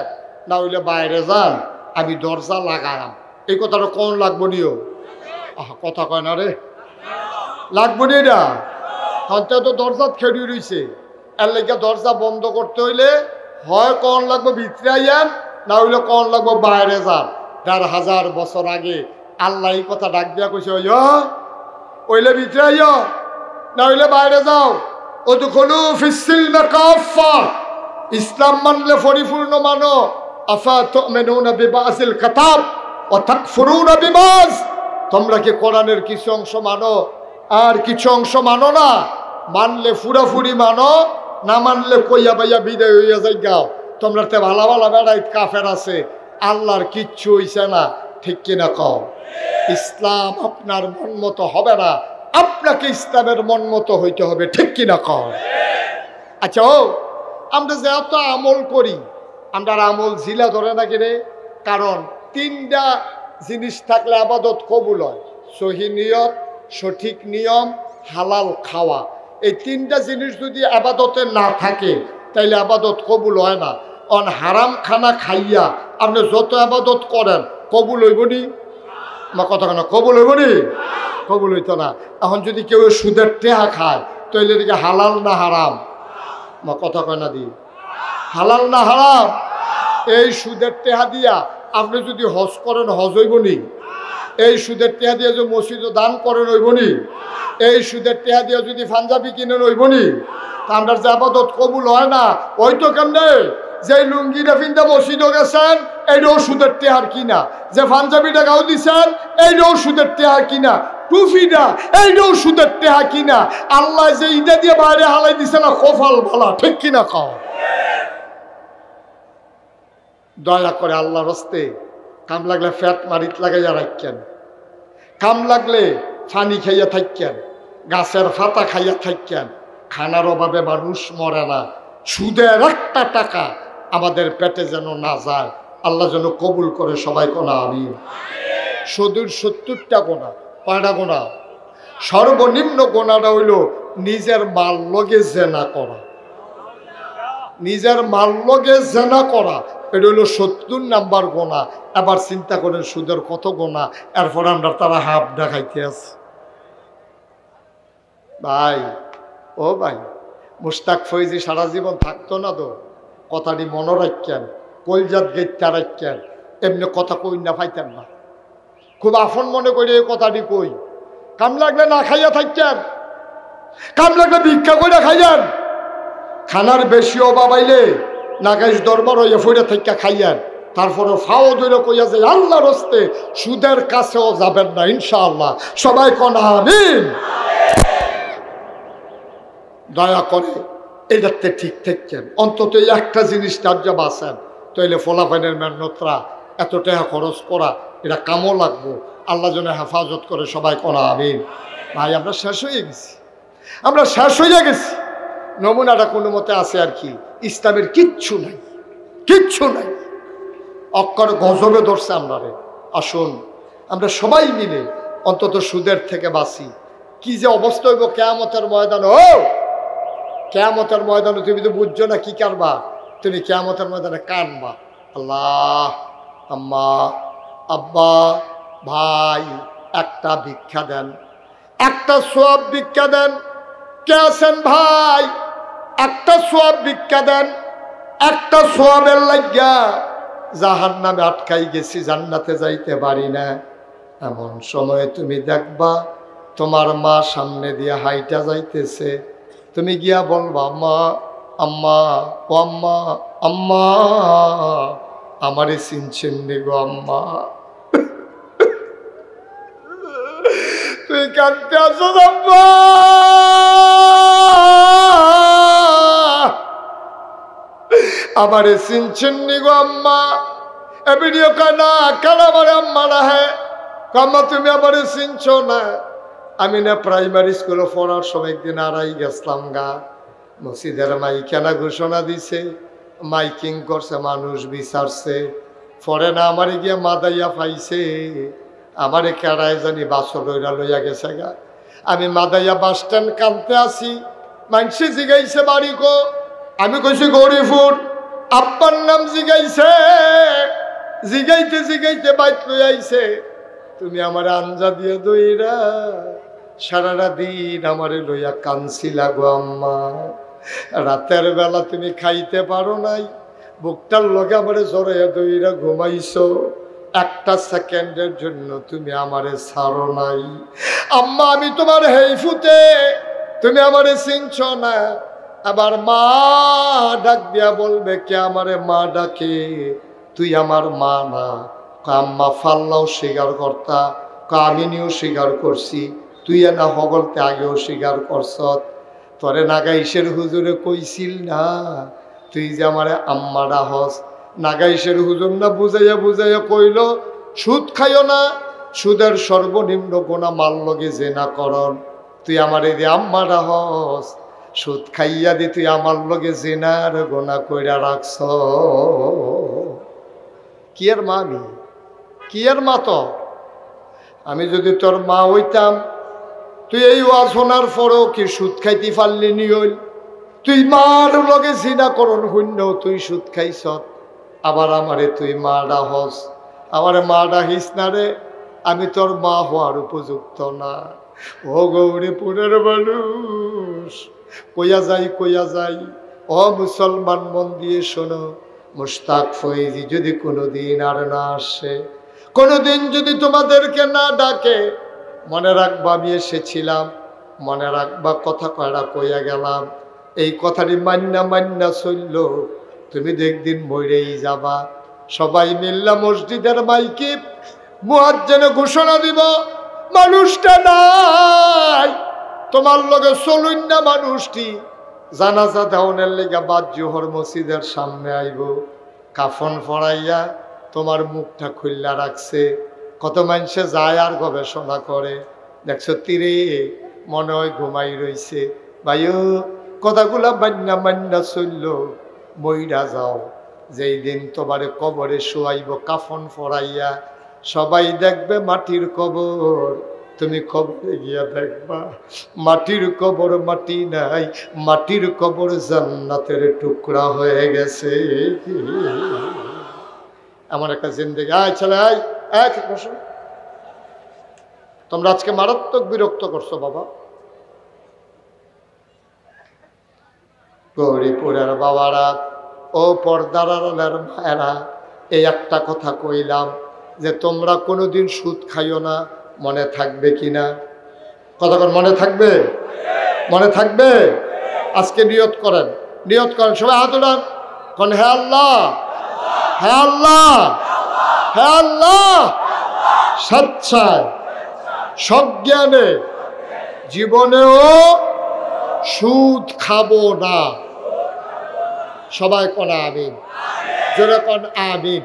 A: না হইলে বাইরে যান, আমি দরজা লাগায়াম, এই কথাটা কোন লাগবো নিও। আহ কথা কয় না রে, লাগবো নি এটা। হয়তো তো দরজা খেড়ি রইছে, এর লেগে দরজা বন্ধ করতে হইলে হয় কোন লাগবো ভিতরে আইয়ান, না হইলে কোন লাগবো বাইরে যান। ১,৫০০ বছর আগে আল্লাহ এই কথা ডাক দিয়া কইছে, ওইলে ভিতরে আইয়া না হইলে বাইরে যাও। উদখুলু ফিস-সিলমি কাফা, ইসলাম মানলে পরিপূর্ণ মানো। আফা তুমিনুনা বিবাযিল কিতাব ওয়া তাকফুরুনা বিবায, তোমরা কি কোরআনের কিছু অংশ মানো আর কিছু অংশ মানো না? মানলে পুরাপুরি মানো, না মানলে কইয়া বাইয়া বিদায় হইয়া যাই গাও। তোমরা তে ভালা ভালা বেড়াই কাফের আছে, আল্লাহর কিচ্ছু হইছে না, ঠিক কিনা কও? ইসলাম আপনার মন মতো হবে না, আপনাকে ইসলামের মন মতো হইতে হবে, ঠিক কিনা কও? আচ্ছা, আমরা যে এত আমল করি, আমরা আমল জিলা ধরে না কিনে? কারণ 3টা জিনিস থাকলে আবাদত কবুল হয়: সহি নিয়ত, সঠিক নিয়ম, হালাল খাওয়া। এই 3টা জিনিস যদি আবাদতে না থাকে তাইলে আবাদত কবুল হয় না। হারাম খানা খাইয়া আপনি যত আবাদত করেন কবুল হইব নি? আমার কথা কেন, কবুল হইব নি? কবুল হইতো না। এখন যদি কেউ সুদের টেহা খায় তাইলে এদিকে হালাল না হারাম? আমার কথা কয় না দি, হালাল না হারাম? এই সুদের টেহা দিয়া আপনি যদি হজ করেন হজ হইব নি? এই সুদের টেহা দিয়ে যদি মসজিদে দান করেন হইব নি? এই সুদের টেহা দিয়ে যদি পাঞ্জাবি কিনেন হইব নি? আমরা যে আবাদত কবুল হয় না, ওই তো কেমনে যে লুঙ্গিটা ফিনতে মসজিদে গেছেন এইটাও সুদের টেহার কিনা, যে পাঞ্জাবিটা গাও দিছেন এইটাও সুদের টেহা কিনা, টুফিটা এইটাও সুদের টেহা কিনা। আল্লাহ যে ইটা দিয়ে বাইরে হালাই দিছে না, কপাল ভালা, ঠিক কিনা কও? দয়া করে আল্লাহর হস্তে কাম লাগলে ফ্যাট মারিত লাগাইয়া রাখেন, কাম লাগলে পানি খাইয়া থাকেন, গাছের পাতা খাইয়া থাকেন। খানার অভাবে মানুষ মরে না, সুদের একটা টাকা আমাদের পেটে যেন না যায়, আল্লাহ যেন কবুল করে। সবাই কোনা আমিন। সুদের 70টা গোনা, কয়টা গোনা? সর্বনিম্ন গোনাটা হইল নিজের মাল লগে জেনা করা। নিজের মাল লগে জেনা করা, এটা হইল 70 নাম্বার গোনা। এবার চিন্তা করেন সুদের কত গোনা, এরপর আমরা তারা হাফ দেখাইতে আছে। ভাই, ও ভাই, মুশতাক ফৈজি সারা জীবন থাকতো না তো, কথাটি মনে রাখেন, কলজাত গেটটা রাখেন, এমনি কথা কই না পাইতেন না, খুব আপন মনে করে এই কথাটি কই। কাম লাগলে না খাইয়া থাকেন, কাম লাগলে ভিক্ষা করে খাইয়েন, খানার বেশি অভাব আইলে নাগাইশ দরবার হইয়া ফইরা থাকা খাইয়েন। তারপরে ফাও ধরে কইয়া যে আল্লাহর হস্তে সুদের কাছেও যাবেন না ইনশাআল্লাহ। সবাই কোনা আমিন। দয়া করে এটাতে ঠিক থাকেন, অন্তত এই একটা জিনিস তার যা বাঁচেন, তাইলে ফলাফাইনের মেহনতরা এত টাকা খরচ করা এটা কামও লাগবো, আল্লাহ যেন হেফাজত করে। সবাই কোনা আমিন। ভাই, আমরা শেষ হয়ে গেছি, আমরা শেষ হয়ে গেছি। নমুনাটা কোনো মতে আছে আর কি, ইসলামের কিচ্ছু নাই, কিচ্ছু নাই, অক্ষর গজবে ধরছে আমরা রে। আসুন আমরা সবাই মিলে অন্তত সুদের থেকে বাঁচি। কি যে অবস্থা হইব কিয়ামতের ময়দানে। ও কিয়ামতের ময়দানে তুমি তো বুঝছো না কি কারবা, তুমি কিয়ামতের ময়দানে কানবা, আল্লাহ, আম্মা, আব্বা, ভাই একটা ভিক্ষা দেন, একটা সওয়াব ভিক্ষা দেন। কে আছেন ভাই, একটা সওয়াব ভিক্ষা দেন, একটা সওয়াবের লাগিয়া জাহান্নামে আটকাই গেছি, জান্নাতে যাইতে পারি না। এমন সময় তুমি দেখবা তোমার মা সামনে দিয়ে হাইটা যাইতেছে, তুমি গিয়া বলবা, আম্মা, আম্মা, ও আম্মা, আম্মা, আমারে চিনছেন নি গো আম্মা? তুই কাঁদতে আসো আম্মা, আমারে চিনছেন নি গো আম্মা? এ ভিডিও কয় না কেন আমার আম্মা না হ্যাঁ আম্মা তুমি আমার চিনছো না আমি না প্রাইমারি স্কুলে পড়ার সময় একদিন আড়াই গেছিলাম গা মসজিদের মাইকানা ঘোষণা দিছে মাইকিং করছে মানুষ বিচারছে পরে না আমারে গিয়া মাদাইয়া পাইছে আমারে কেড়ায় জানি বাসর লইয়া গেছে গা আমি মাদাইয়া বাস স্ট্যান্ড কানতে আসি মানুষে জিগাইছে বাড়ি কো আমি কইছি গরিপুর আব্বার নাম জিগাইছে জিগাইতে জিগাইতে বাইক লই আইছে তুমি আমার আঞ্জা দিয়ে দইরা সারাটা দিন আমারে লইয়া কানছি লাগো আম্মা রাতের বেলা তুমি খাইতে পারো নাই বুকটার লগে আমারে জড়াইয়া দইরা ঘুমাইছো একটা সেকেন্ডের জন্য তুমি আমারে ছাড়ো নাই আম্মা আমি তোমার হেইফুতে তুমি আমারে চিনছ না আবার মা ডাক দিয়া বলবে কে আমারে মা ডাকে তুই আমার মা না আম্মা ফাল্লাও স্বীকার করতা কামিনীও স্বীকার করছি তুই না হগলতে আগেও স্বীকার করছ তোরে নাগাইশের হুজুরে কইছিল না তুই যে আমারে আম্মা ডাহস নাগাইশের হুজুর না বুঝাইয়া বুঝাইয়া কইল সুদ খাইও না সুদের সর্বনিম্ন গোনা মাল লগে জেনা করন তুই আমারে দিয়ে আম্মা ডাহস সুদ খাইয়া দি তুই আমার লগে জেনার গোনা কইরা রাখছ কি আর মা আমি কি আর মা তো আমি যদি তোর মা হইতাম তুই এই ওয়াজ শোনার পরও কি সুদ খাইতে পারলি নি হইল তুই মার লগে জিনা করন শূন্য তুই সুদ খাইছ আবার আমারে তুই মা ডাহস আমারে মা ডাহিস না রে আমি তোর মা হওয়ার উপযুক্ত না ও গৌরীপুরের মানুষ কইয়া যাই ও মুসলমান মন দিয়ে শোনো মুশতাক ফৈজি যদি কোনোদিন আর না আসে কোনোদিন যদি তোমাদেরকে না ডাকে মনে রাখবা আমি এসেছিলাম মনে রাখবা কথা কয়টা কইয়া গেলাম এই কথাটি মান্না চলল তুমি একদিন মরেই যাবা সবাই মিল্লা মসজিদের মাইকে মুয়াজ্জিন ঘোষণা দিব মানুষটা নাই তোমার লগে চলুন না মানুষটি জানাজা দাওনের লেগা বাদ জোহর মসজিদের সামনে আইব কাফন পরাইয়া তোমার মুখটা খুললা রাখছে কত মানুষে যায় আর গবেষণা করে দেখছো তীরে মনে হয় ঘুমাই রইছে ভাইও কথাগুলা মান্না চলল মইরা যাও যেই দিন তোমারে কবরে শোয়াইব কাফন পরাইয়া সবাই দেখবে মাটির কবর তুমি কবরে গিয়া দেখবা মাটির কবর মাটি নাই মাটির কবর জান্নাতের টুকরা হয়ে গেছে আমার একটা জিন্দেগি আয় ছেলে আয় এক বসো তোমরা আজকে মারাত্মক বিরক্ত করছো বাবা গৌরীপুরের বাবারা ও পর্দার আড়ালের মায়েরা এই একটা কথা কইলাম যে তোমরা কোনোদিন সুদ খাইও না মনে থাকবে কিনা কতক্ষণ মনে থাকবে মনে থাকবে আজকে নিয়ত করেন সবাই হাত উঠান কোন হে আল্লাহ হে আল্লাহ হে আল্লাহ স্বেচ্ছায় সজ্ঞানে জীবনেও সুদ খাবো না সবাই কোন আমিন জোরে কোন আমিন